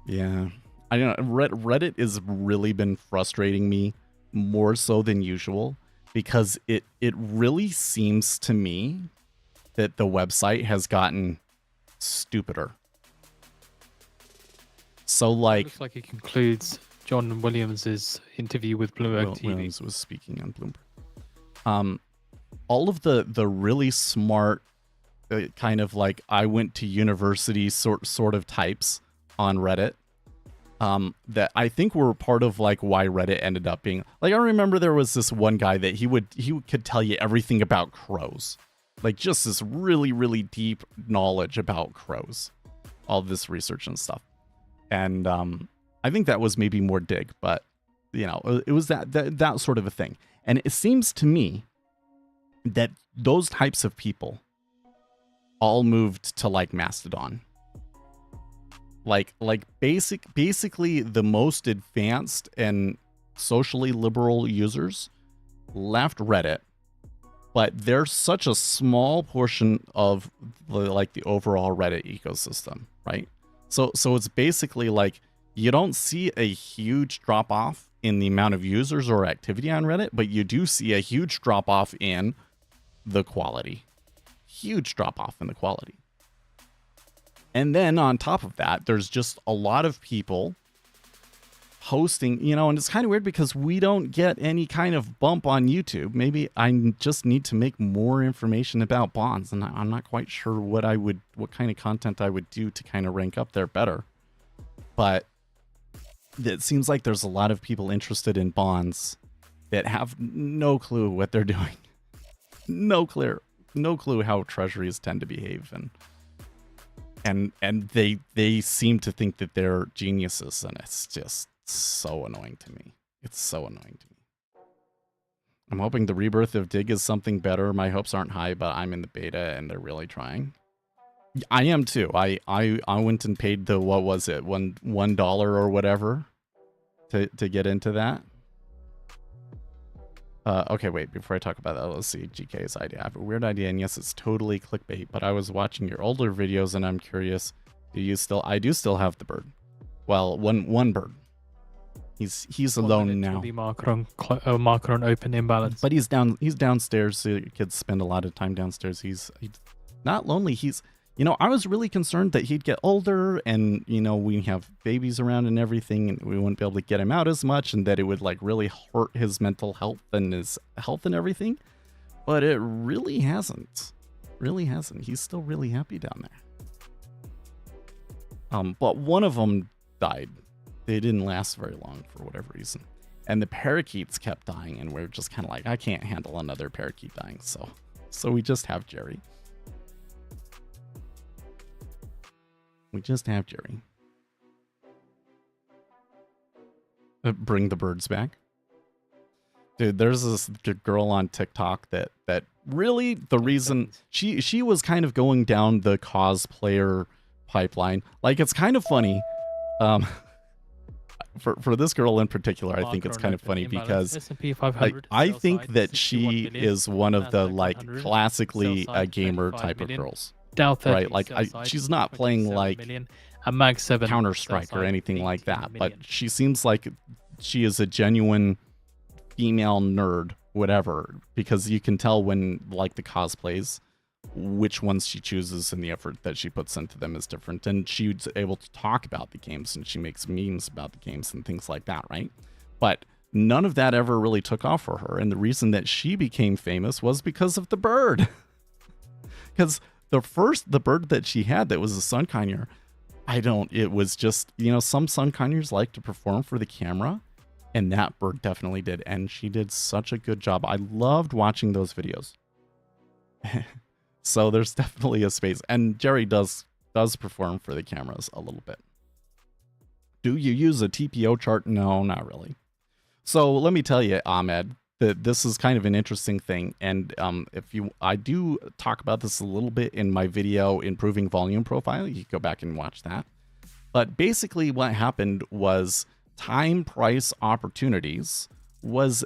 Yeah, I don't know. Reddit has really been frustrating me more so than usual because it really seems to me that the website has gotten stupider. So like, looks like it concludes John Williams's interview with Bloomberg TV. Williams was speaking on Bloomberg. All of the really smart kind of like I went to university sort of types on Reddit. That I think were part of like why Reddit ended up being like, I remember there was this one guy that he could tell you everything about crows, like just this really, really deep knowledge about crows, all this research and stuff. And I think that was maybe more Dig, but you know, it was that sort of a thing. And it seems to me that those types of people all moved to like Mastodon. Like basically the most advanced and socially liberal users left Reddit, but they're such a small portion of the overall Reddit ecosystem, right? So it's basically like you don't see a huge drop off in the amount of users or activity on Reddit, but you do see a huge drop off in the quality. Huge drop off in the quality. And then on top of that, there's just a lot of people hosting, you know, and it's kind of weird because we don't get any kind of bump on YouTube. Maybe I just need to make more information about bonds, and I'm not quite sure what kind of content I would do to kind of rank up there better. But it seems like there's a lot of people interested in bonds that have no clue what they're doing. No clue how treasuries tend to behave, and they seem to think that they're geniuses, and it's just so annoying to me. It's so annoying to me. I'm hoping the rebirth of Dig is something better. My hopes aren't high, but I'm in the beta and they're really trying. I am too. I went and paid the, what was it, $1 or whatever to get into that. Okay, wait, before I talk about that, let's see GK's idea. I have a weird idea, and yes, it's totally clickbait, but I was watching your older videos, and I'm curious, I do still have the bird. Well, one bird. He's alone now. The marker on open imbalance. But he's downstairs, so kids spend a lot of time downstairs. He's not lonely. You know, I was really concerned that he'd get older and, you know, we have babies around and everything and we wouldn't be able to get him out as much and that it would like really hurt his mental health and his health and everything. But it really hasn't. Really hasn't. He's still really happy down there. But one of them died. They didn't last very long for whatever reason. And the parakeets kept dying and we're just kind of like, I can't handle another parakeet dying. So we just have Jerry. We just have Jerry. Bring the birds back. Dude, there's this girl on TikTok that really the reason she was kind of going down the cosplayer pipeline. Like, it's kind of funny. For this girl in particular, I think it's kind of funny because like, I think that she is one of the like classically a gamer type of girls. Right, like she's not playing like Counter-Strike or anything like that, but she seems like she is a genuine female nerd, whatever, because you can tell when like the cosplays, which ones she chooses and the effort that she puts into them is different, and she's able to talk about the games and she makes memes about the games and things like that, right? But none of that ever really took off for her, and the reason that she became famous was because of the bird. Because the bird that she had that was a sun conure, it was just, you know, some sun conures like to perform for the camera, and that bird definitely did, and she did such a good job. I loved watching those videos. So there's definitely a space, and Jerry does perform for the cameras a little bit. Do you use a TPO chart? No, not really. So let me tell you, Ahmed, that this is kind of an interesting thing, and I do talk about this a little bit in my video improving volume profile. You can go back and watch that. But basically what happened was time price opportunities was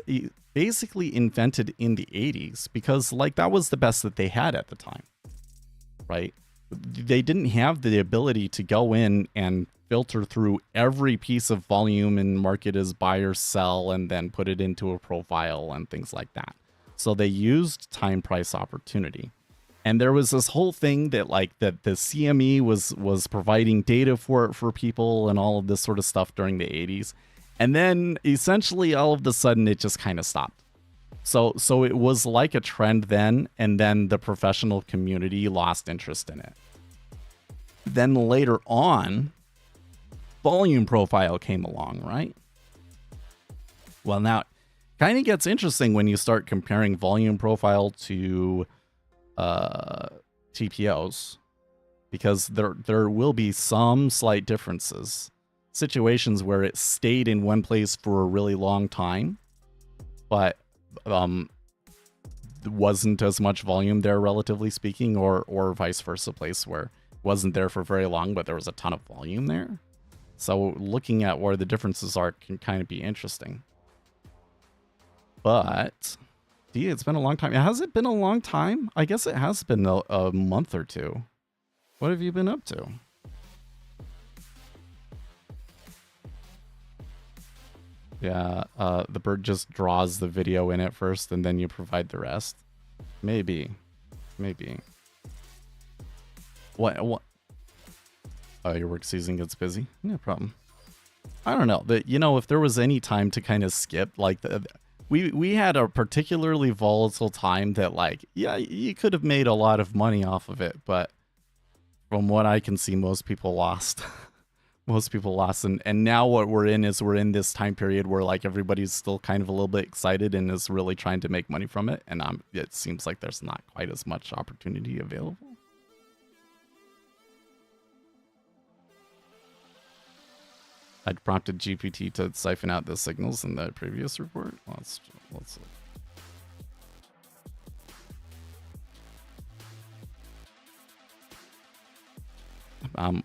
basically invented in the 80s because like that was the best that they had at the time, right? They didn't have the ability to go in and filter through every piece of volume and mark it as buy or sell and then put it into a profile and things like that. So they used time price opportunity. And there was this whole thing that like that the CME was providing data for people and all of this sort of stuff during the 80s. And then essentially all of a sudden it just kind of stopped. So it was like a trend then, and then the professional community lost interest in it. Then later on, volume profile came along, right? Well, now kind of gets interesting when you start comparing volume profile to TPOs, because there will be some slight differences. Situations where it stayed in one place for a really long time, but wasn't as much volume there, relatively speaking, or vice versa, place where it wasn't there for very long, but there was a ton of volume there. So looking at where the differences are can kind of be interesting. But it's been a long time. Has it been a long time? I guess it has been a month or two. What have you been up to? Yeah, the bird just draws the video in it first, and then you provide the rest. Maybe. What? Oh, your work season gets busy? No problem. I don't know. If there was any time to kind of skip, like we had a particularly volatile time that, like, yeah, you could have made a lot of money off of it, but from what I can see, most people lost. Most people lost, and now what we're in this time period where, like, everybody's still kind of a little bit excited and is really trying to make money from it, and it seems like there's not quite as much opportunity available. I'd prompted GPT to siphon out the signals in the previous report. Let's look.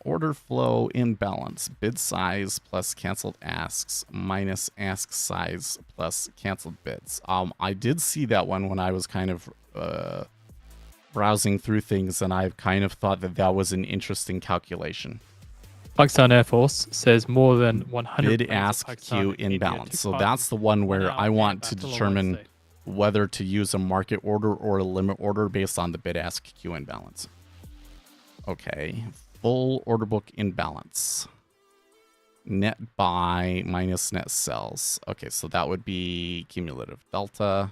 Order flow imbalance, bid size plus canceled asks minus ask size plus canceled bids. I did see that one when I was kind of browsing through things, and I've kind of thought that was an interesting calculation. Pakistan Air Force says more than 100 bid ask queue imbalance. So that's the one where I want to determine whether to use a market order or a limit order based on the bid ask queue imbalance. Okay. Full order book imbalance. Net buy minus net sells. Okay, so that would be cumulative delta.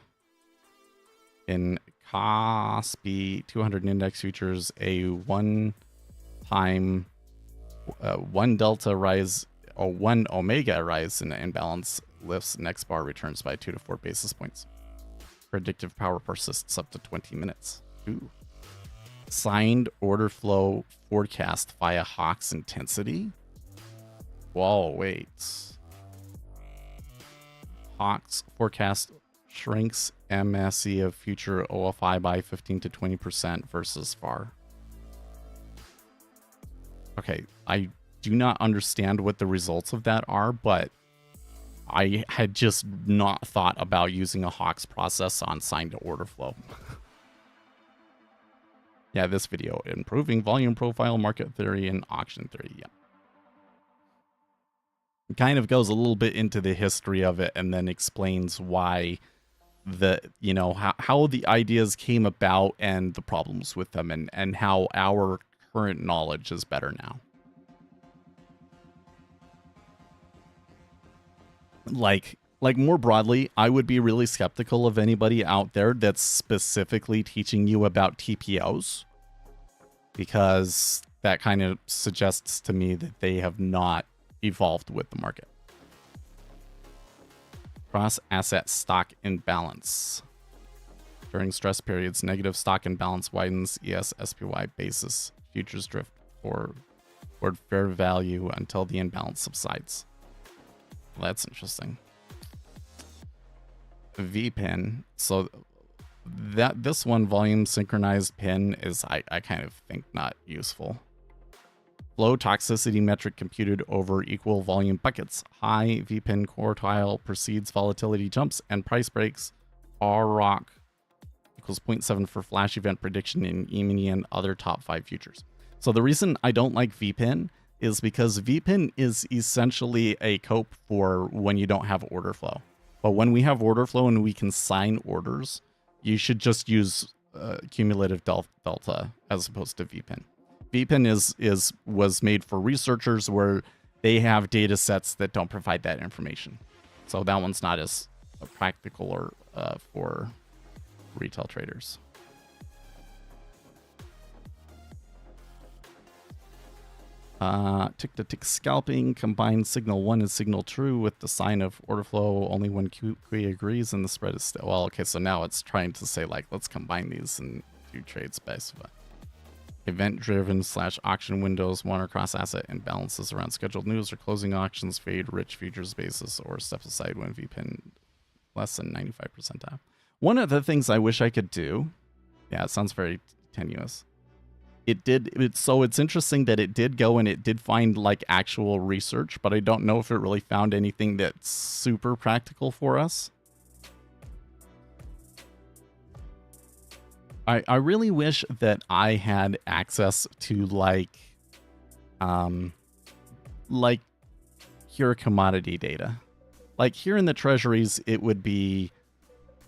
In COSPI 200 index futures, a one delta rise or one omega rise in imbalance lifts next bar returns by 2 to 4 basis points. Predictive power persists up to 20 minutes. Ooh. Signed order flow forecast via Hawk's intensity. Whoa, wait. Hawk's forecast shrinks MSE of future OFI by 15 to 20% versus FAR. Okay, I do not understand what the results of that are, but I had just not thought about using a Hawk's process on signed order flow. Yeah, this video, improving volume profile, market theory, and auction theory. Yeah. It kind of goes a little bit into the history of it and then explains why how the ideas came about and the problems with them, and how our current knowledge is better now. Like more broadly, I would be really skeptical of anybody out there that's specifically teaching you about TPOs, because that kind of suggests to me that they have not evolved with the market. Cross asset stock imbalance. During stress periods, negative stock imbalance widens ES SPY basis. Futures drift toward fair value until the imbalance subsides. Well, that's interesting. VPIN. So this one, volume synchronized pin, is I kind of think not useful. Flow toxicity metric computed over equal volume buckets. High VPIN quartile precedes volatility jumps and price breaks. RROC equals 0.7 for flash event prediction in E-mini and other top 5 futures. So the reason I don't like VPIN is because VPIN is essentially a cope for when you don't have order flow. But when we have order flow and we can sign orders, you should just use cumulative delta as opposed to VPIN. VPIN was made for researchers where they have data sets that don't provide that information. So that one's not as practical for retail traders. Tick-to-tick scalping, combine signal 1 and signal 2 with the sign of order flow only when QE agrees and the spread is still... Well, okay, so now it's trying to say, like, let's combine these and do trade specify. Event-driven / auction windows, monitor cross-asset imbalances around scheduled news or closing auctions, fade rich futures basis, or step aside when VPIN less than 95% off. One of the things I wish I could do... Yeah, it sounds very tenuous. So it's interesting that it did go and it did find like actual research, but I don't know if it really found anything that's super practical for us. I really wish that I had access to like pure commodity data. Like here in the treasuries, it would be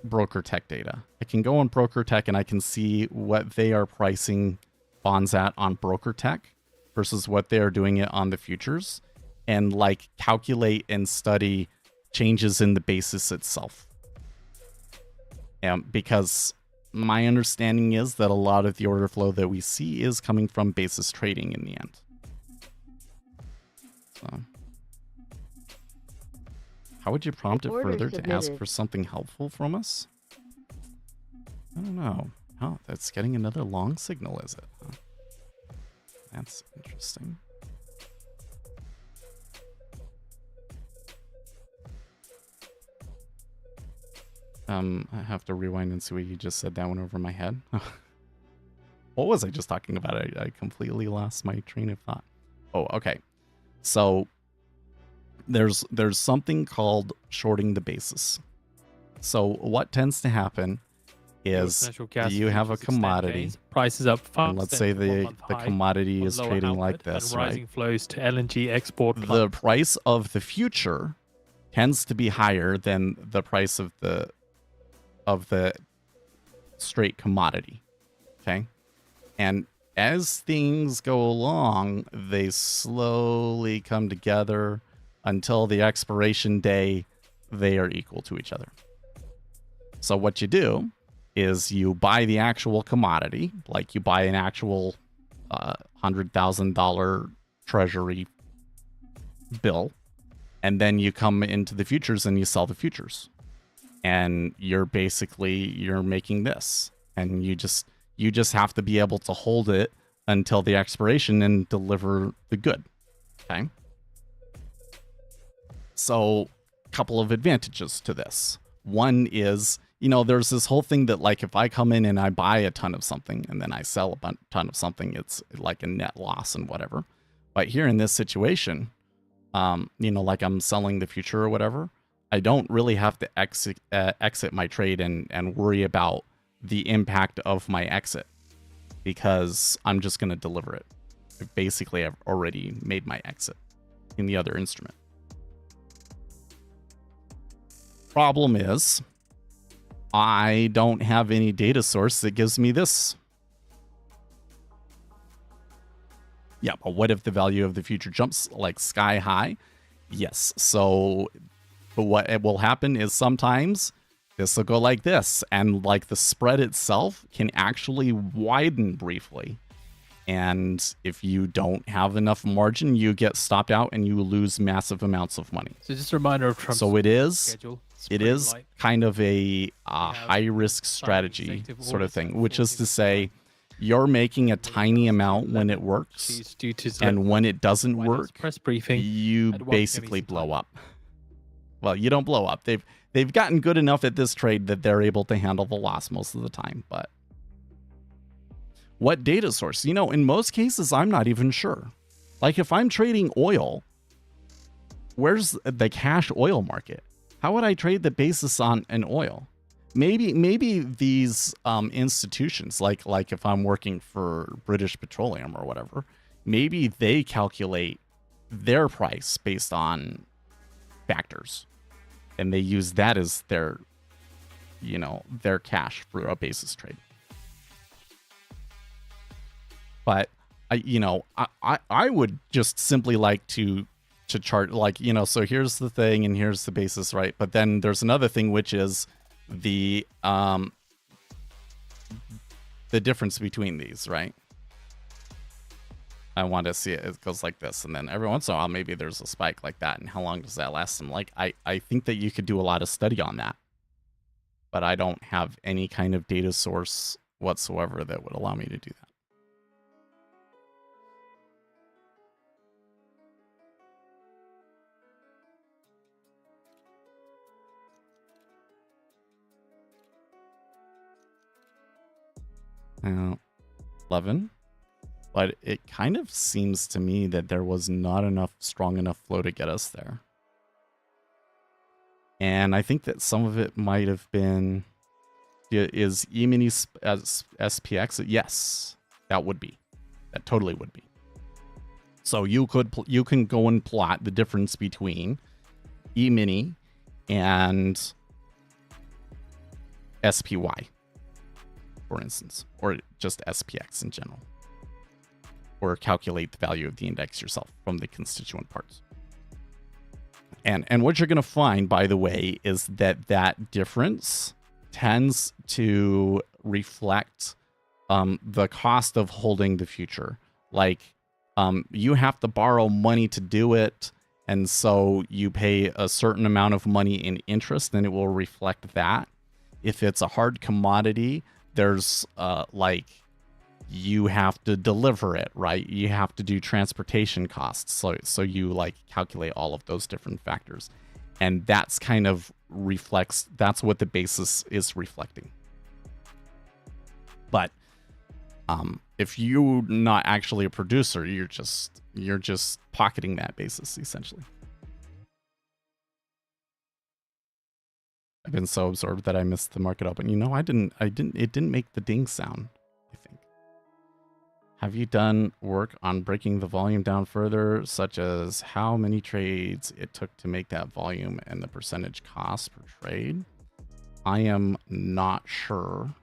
broker tech data. I can go on broker tech and I can see what they are pricing bonds at on broker tech versus what they are doing it on the futures, and like calculate and study changes in the basis itself. Because my understanding is that a lot of the order flow that we see is coming from basis trading in the end. So how would you prompt it further to ask for something helpful from us? I don't know. Oh, that's getting another long signal, is it? Huh? That's interesting. I have to rewind and see what you just said. That went over my head. What was I just talking about? I completely lost my train of thought. Oh, okay. So there's something called shorting the basis. So what tends to happen is you have a commodity, prices up fast, and let's say the commodity is trading like this, right? Rising flows to LNG export. The price of the future tends to be higher than the price of the straight commodity. Okay, and as things go along, they slowly come together until the expiration day. They are equal to each other. So what you do is you buy the actual commodity, like you buy an actual $100,000 treasury bill, and then you come into the futures and you sell the futures. And you're making this, and you just have to be able to hold it until the expiration and deliver the good. Okay? So, a couple of advantages to this. One is, there's this whole thing that, like, if I come in and I buy a ton of something and then I sell a ton of something, it's like a net loss and whatever. But here in this situation, like I'm selling the future or whatever, I don't really have to exit my trade and worry about the impact of my exit, because I'm just going to deliver it. Basically, I've already made my exit in the other instrument. Problem is, I don't have any data source that gives me this. Yeah, but what if the value of the future jumps like sky high? Yes. So what will happen is sometimes this will go like this, and like the spread itself can actually widen briefly. And if you don't have enough margin, you get stopped out and you lose massive amounts of money. So just a reminder of Trump's schedule. It is kind of a high risk strategy sort of thing, which is to say you're making a tiny amount when it works, and when it doesn't work, you basically blow up. Well, you don't blow up. They've gotten good enough at this trade that they're able to handle the loss most of the time. But what data source? In most cases, I'm not even sure. Like if I'm trading oil, where's the cash oil market? How would I trade the basis on an oil? Maybe these institutions, like if I'm working for British Petroleum or whatever, maybe they calculate their price based on factors, and they use that as their cash for a basis trade. But I would just simply like to chart, like, so here's the thing and here's the basis, right? But then there's another thing, which is the difference between these, right? I want to see it. It goes like this, and then every once in a while, maybe there's a spike like that. And how long does that last? And like, I think that you could do a lot of study on that, but I don't have any kind of data source whatsoever that would allow me to do that. Now, 11. But it kind of seems to me that there was not enough strong enough flow to get us there. And I think that some of it might have been, is E-mini as SPX? Yes, that would be. That totally would be. So you can go and plot the difference between E-mini and SPY, for instance, or just SPX in general. Or calculate the value of the index yourself from the constituent parts. And what you're going to find, by the way, is that that difference tends to reflect the cost of holding the future. Like, you have to borrow money to do it, and so you pay a certain amount of money in interest, and it will reflect that. If it's a hard commodity, there's like, you have to deliver it, right? You have to do transportation costs. So you like calculate all of those different factors. And that's kind of reflects, that's what the basis is reflecting. But if you're not actually a producer, you're just pocketing that basis essentially. I've been so absorbed that I missed the market open. You know, it didn't make the ding sound, I think. Have you done work on breaking the volume down further, such as how many trades it took to make that volume and the percentage cost per trade? I am not sure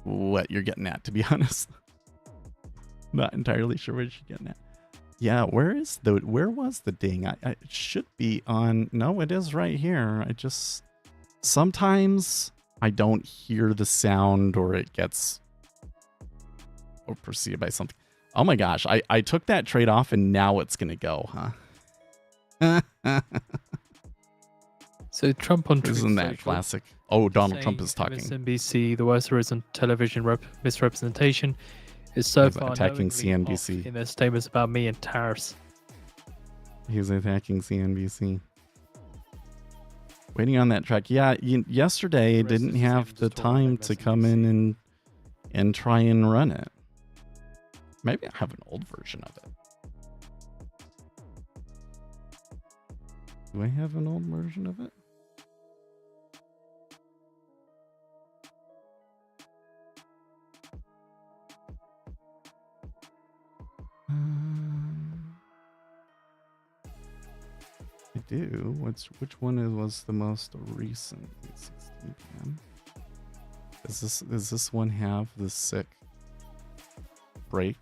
what you're getting at, to be honest. Not entirely sure what you're getting at. Yeah, where was the ding? It should be on. No, it is right here. Sometimes I don't hear the sound, or it gets preceded by something. Oh my gosh, I took that trade off and now it's gonna go, huh? So Trump on Truth Isn't that Social classic? Oh, Donald Trump is talking. MSNBC, the worst there is on television misrepresentation, is so He's far attacking knowingly CNBC. off in their statements about me and tariffs. He's attacking CNBC. Waiting on that track. Yeah, yesterday I didn't have the time to come in and try and run it. Maybe I have an old version of it. Do I have an old version of it? I do. Which one was the most recent? 16 p.m. Does this one have the sick break?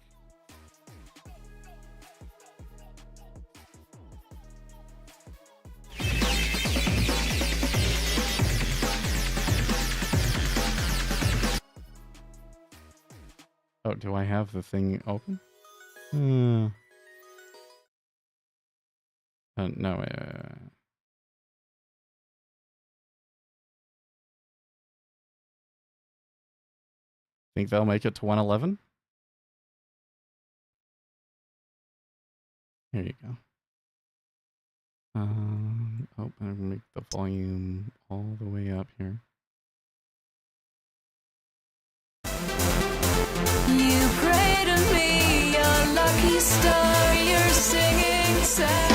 Oh, do I have the thing open? No. Think they'll make it to 111? Here you go. I'm gonna make the volume all the way up here. You pray to me, your lucky star, you're singing satellite.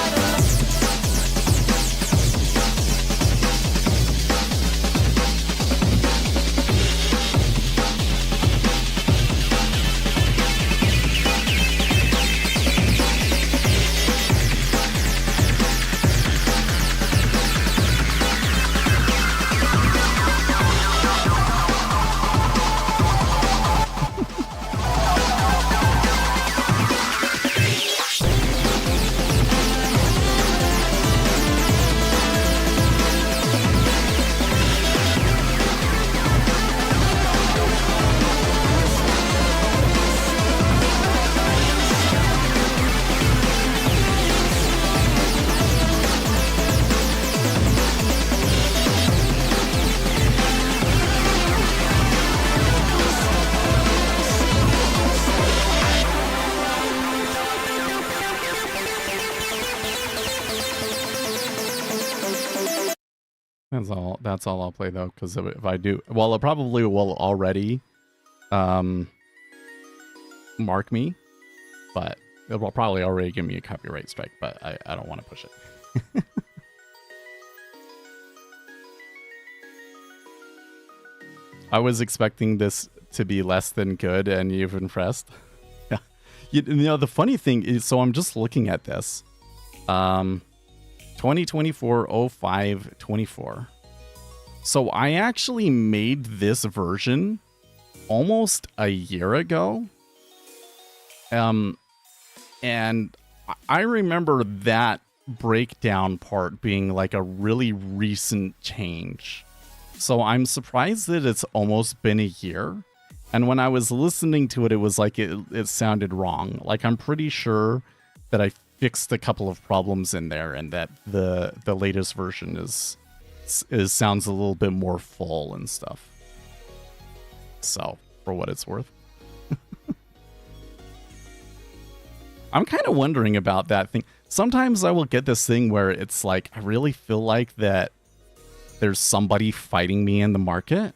That's all I'll play though, because if I do, well, it probably will already mark me, but it will probably already give me a copyright strike. But I don't want to push it. I was expecting this to be less than good, and you've impressed. Yeah. You know, the funny thing is, so I'm just looking at this. 2024-05-24. So I actually made this version almost a year ago. And I remember that breakdown part being like a really recent change. So I'm surprised that it's almost been a year. And when I was listening to it, it was like it sounded wrong. Like, I'm pretty sure that I fixed a couple of problems in there, and that the latest version sounds a little bit more full and stuff. So, for what it's worth. I'm kind of wondering about that thing. Sometimes I will get this thing where it's like, I really feel like that there's somebody fighting me in the market.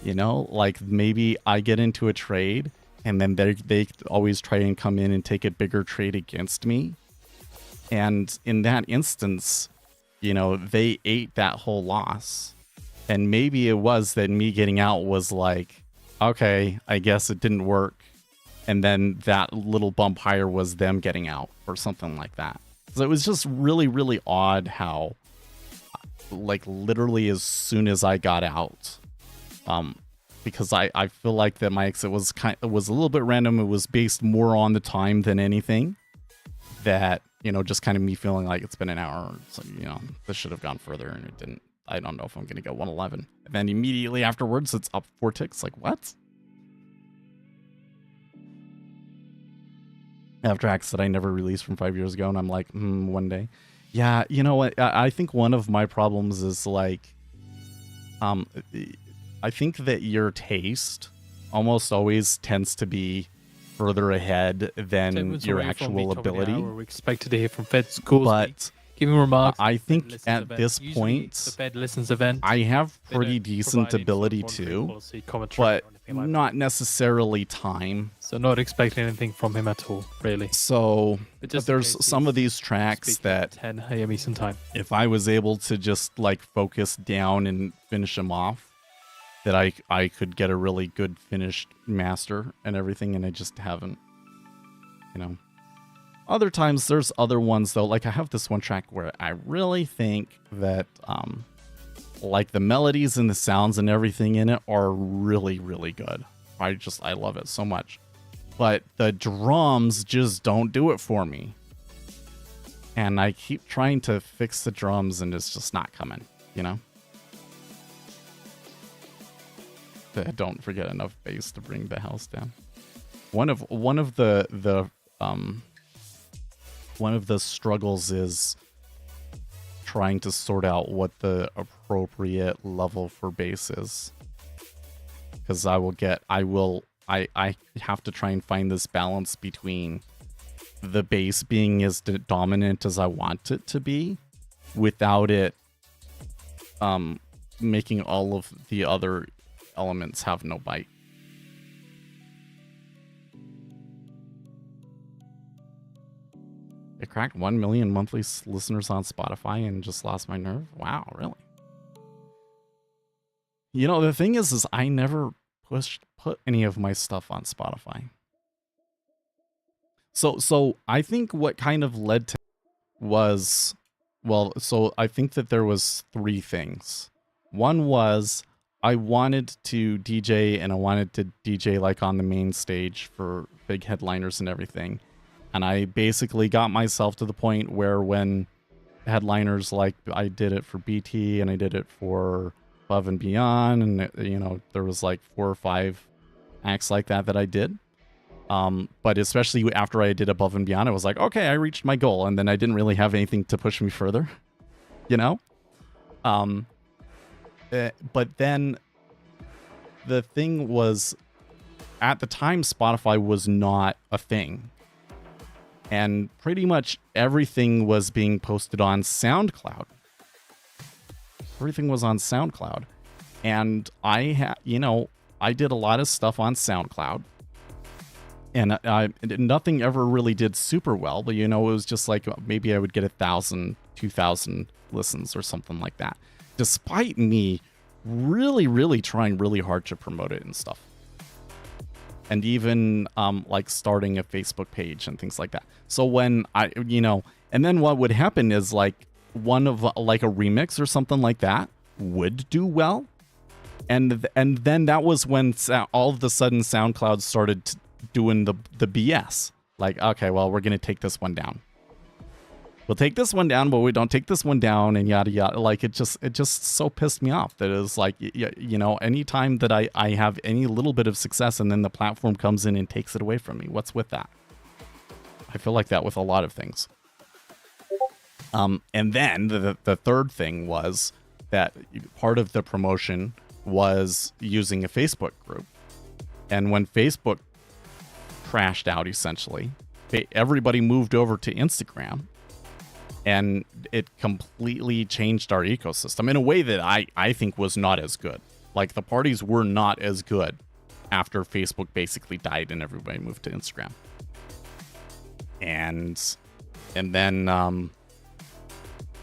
You know, like maybe I get into a trade and then they always try and come in and take a bigger trade against me. And in that instance, you know, they ate that whole loss. And maybe it was that me getting out was like, okay, I guess it didn't work. And then that little bump higher was them getting out or something like that. So it was just really, really odd how, like, literally as soon as I got out, because I feel like that my exit was a little bit random. It was based more on the time than anything. That, you know, just kind of me feeling like it's been an hour. So, you know, this should have gone further and it didn't. I don't know if I'm going to get 111. And then immediately afterwards, it's up 4 ticks. Like, what? After acts that I never released from 5 years ago, and I'm like, one day. Yeah, you know what? I think one of my problems is like, I think that your taste almost always tends to be further ahead than your actual ability. We're expected to hear from Fed schools. But giving remarks. I think at this point, the Fed listens event. I have pretty decent ability too, but not necessarily time. So not expecting anything from him at all, really. So there's some of these tracks that 10 a.m. Eastern time. If I was able to just like focus down and finish them off, that I could get a really good finished master and everything, and I just haven't, you know. Other times there's other ones though, like I have this one track where I really think that like the melodies and the sounds and everything in it are really, really good. I love it so much. But the drums just don't do it for me. And I keep trying to fix the drums and it's just not coming, you know? Don't forget enough bass to bring the house down. One of the struggles is trying to sort out what the appropriate level for bass is, because I have to try and find this balance between the bass being as dominant as I want it to be without it making all of the other elements have no bite. It cracked 1 million monthly listeners on Spotify and just lost my nerve. Wow, really? You know, the thing is I never put any of my stuff on Spotify. So I think what kind of led to was, well, so I think that there was 3 things. One was I wanted to DJ, and I wanted to DJ like on the main stage for big headliners and everything. And I basically got myself to the point where when headliners, like I did it for BT and I did it for Above and Beyond, and you know, there was like 4 or 5 acts like that I did. But especially after I did Above and Beyond, I was like, okay, I reached my goal, and then I didn't really have anything to push me further, you know? But then the thing was, at the time, Spotify was not a thing. And pretty much everything was being posted on SoundCloud. Everything was on SoundCloud. And I did a lot of stuff on SoundCloud. And nothing ever really did super well, but it was just like maybe I would get 1,000, 2,000 listens or something like that, despite me really, really trying really hard to promote it and stuff. And even like starting a Facebook page and things like that. So when and then what would happen is like one of like a remix or something like that would do well. And then that was when all of a sudden SoundCloud started doing the BS. Like, okay, well, we're going to take this one down. We'll take this one down, but we don't take this one down, and yada yada. Like, it just so pissed me off that it was like, anytime that I have any little bit of success and then the platform comes in and takes it away from me, what's with that? I feel like that with a lot of things. And then the third thing was that part of the promotion was using a Facebook group. And when Facebook crashed out, essentially, everybody moved over to Instagram. And it completely changed our ecosystem in a way that I think was not as good. Like, the parties were not as good after Facebook basically died and everybody moved to Instagram. And then,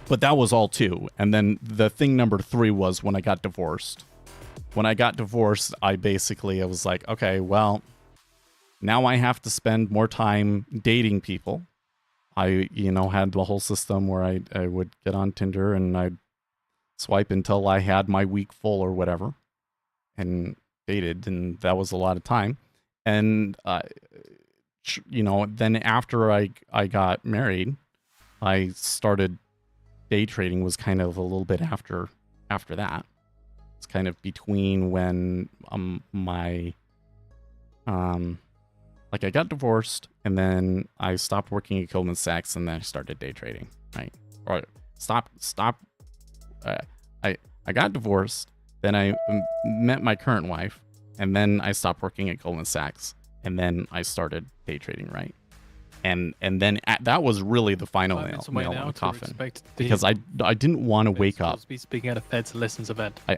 but that was all too. And then the thing number 3 was when I got divorced. When I got divorced, I was like, okay, well, now I have to spend more time dating people. I, had the whole system where I would get on Tinder and I'd swipe until I had my week full or whatever and dated. And that was a lot of time. And, then after I got married, I started day trading was kind of a little bit after that. It's kind of between when I got divorced, and then I stopped working at Goldman Sachs, and then I started day trading, right? Or I got divorced, then I met my current wife, and then I stopped working at Goldman Sachs, and then I started day trading, right? And then that was really the final nail in the coffin, because I didn't want to wake up. Be speaking at a Fed's Lessons event. I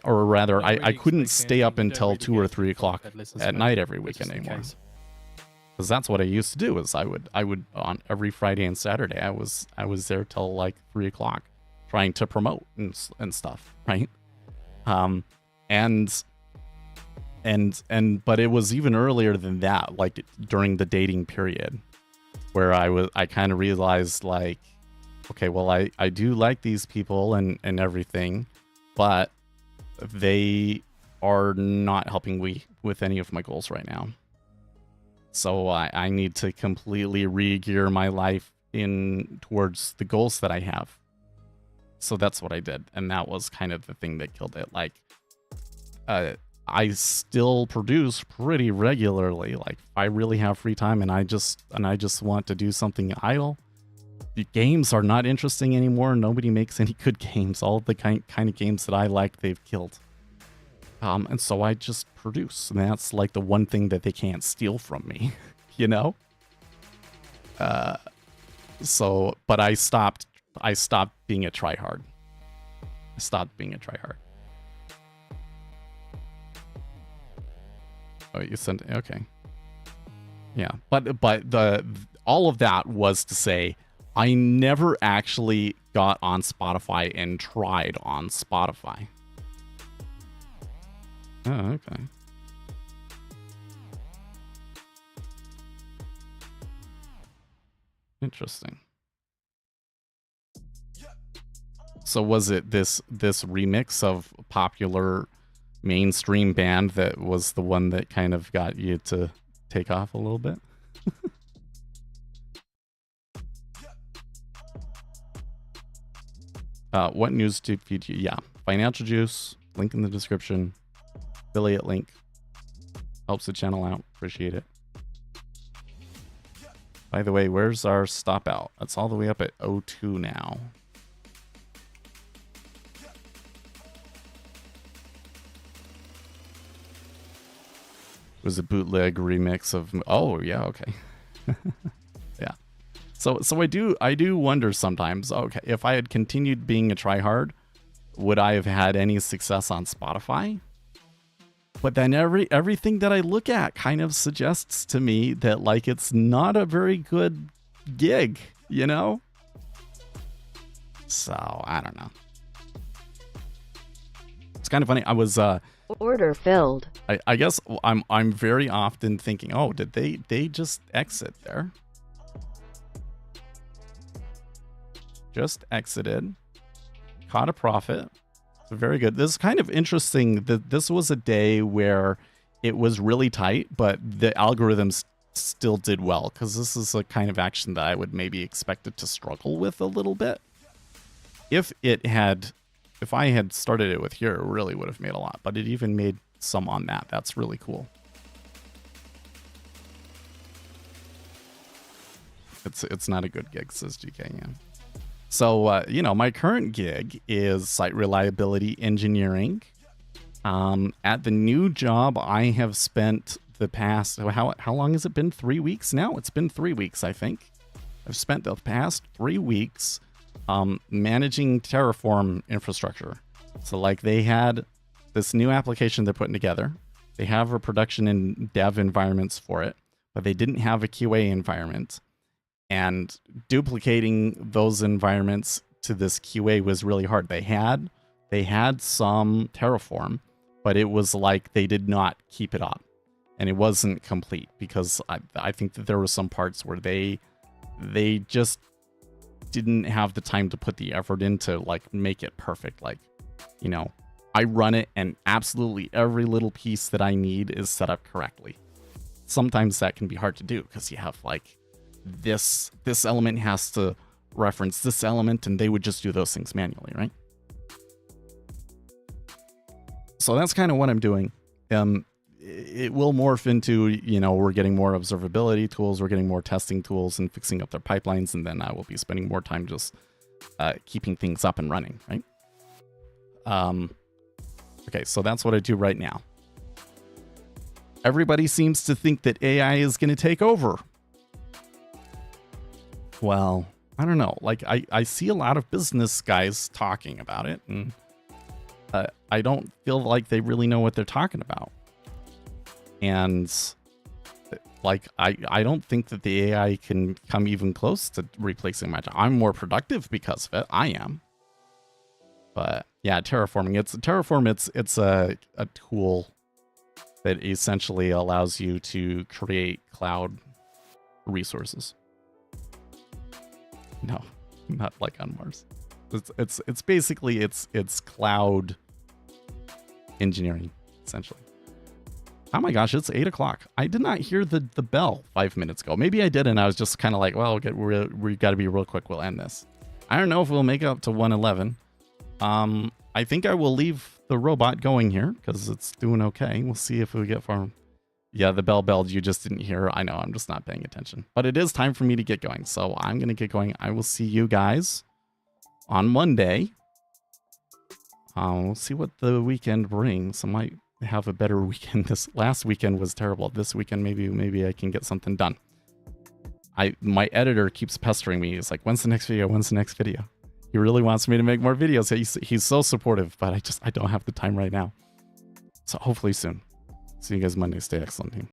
couldn't stay up until 2 or 3 o'clock at night every weekend anymore. Because that's what I used to do. Is I would on every Friday and Saturday I was there till like 3 o'clock, trying to promote and stuff, right? But it was even earlier than that, like during the dating period, where I kind of realized like, okay, well I do like these people and everything, but they are not helping me with any of my goals right now. So I need to completely re-gear my life in towards the goals that I have. So that's what I did. And that was kind of the thing that killed it. Like, I still produce pretty regularly. Like, if I really have free time and I just want to do something idle, the games are not interesting anymore. Nobody makes any good games. All of the kind of games that I like, they've killed. And so I just produce, and that's like the one thing that they can't steal from me, So, but I stopped being a tryhard. Oh, you sent, okay. Yeah, but all of that was to say, I never actually got on Spotify and tried on Spotify. Oh, okay. Interesting. So was it this remix of a popular mainstream band that was the one that kind of got you to take off a little bit? What news to feed you? Yeah, Financial Juice, link in the description. Affiliate link. Helps the channel out. Appreciate it. By the way, where's our stop out? That's all the way up at 02 now. It was a bootleg remix of... Oh, yeah, okay. Yeah. So I do wonder sometimes, okay, if I had continued being a tryhard, would I have had any success on Spotify? But then everything that I look at kind of suggests to me that like it's not a very good gig, you know? So I don't know. It's kind of funny. I was Order filled. I guess I'm very often thinking, oh, did they just exit there? Just exited. Caught a profit. Very good. This is kind of interesting that this was a day where it was really tight, but the algorithms still did well, because this is a kind of action that I would maybe expect it to struggle with a little bit. If I had started it with here, it really would have made a lot, but it even made some on that. That's really cool. It's not a good gig, says GK. So, my current gig is site reliability engineering. At the new job, I have spent the past, how long has it been? 3 weeks now? It's been 3 weeks, I think. I've spent the past 3 weeks managing Terraform infrastructure. So, like, they had this new application they're putting together. They have a production and dev environments for it, but they didn't have a QA environment. And duplicating those environments to this QA was really hard. They had some Terraform, but it was like they did not keep it up, and it wasn't complete, because I think that there were some parts where they just didn't have the time to put the effort into like make it perfect. Like, I run it and absolutely every little piece that I need is set up correctly. Sometimes that can be hard to do because you have like this element has to reference this element, and they would just do those things manually, right? So that's kind of what I'm doing. It will morph into, we're getting more observability tools, we're getting more testing tools and fixing up their pipelines, and then I will be spending more time just keeping things up and running, right? Okay, so that's what I do right now. Everybody seems to think that AI is going to take over. Well, I don't know. Like, I see a lot of business guys talking about it, and I don't feel like they really know what they're talking about. And, like, I don't think that the AI can come even close to replacing my job. I'm more productive because of it. I am. But, yeah, terraforming. It's a tool that essentially allows you to create cloud resources. No, not like on Mars. It's basically it's cloud engineering, essentially. Oh my gosh, it's 8 o'clock. I did not hear the bell 5 minutes ago. Maybe I did, and I was just kind of like, well, we got to be real quick. We'll end this. I don't know if we'll make it up to 111. I think I will leave the robot going here because it's doing okay. We'll see if we get far. Yeah, the bell you just didn't hear. I know, I'm just not paying attention. But it is time for me to get going, so I'm going to get going. I will see you guys on Monday. We'll see what the weekend brings. I might have a better weekend. This last weekend was terrible. This weekend, maybe I can get something done. My editor keeps pestering me. He's like, when's the next video? When's the next video? He really wants me to make more videos. He's so supportive, but I don't have the time right now. So hopefully soon. See you guys Monday. Stay excellent, team.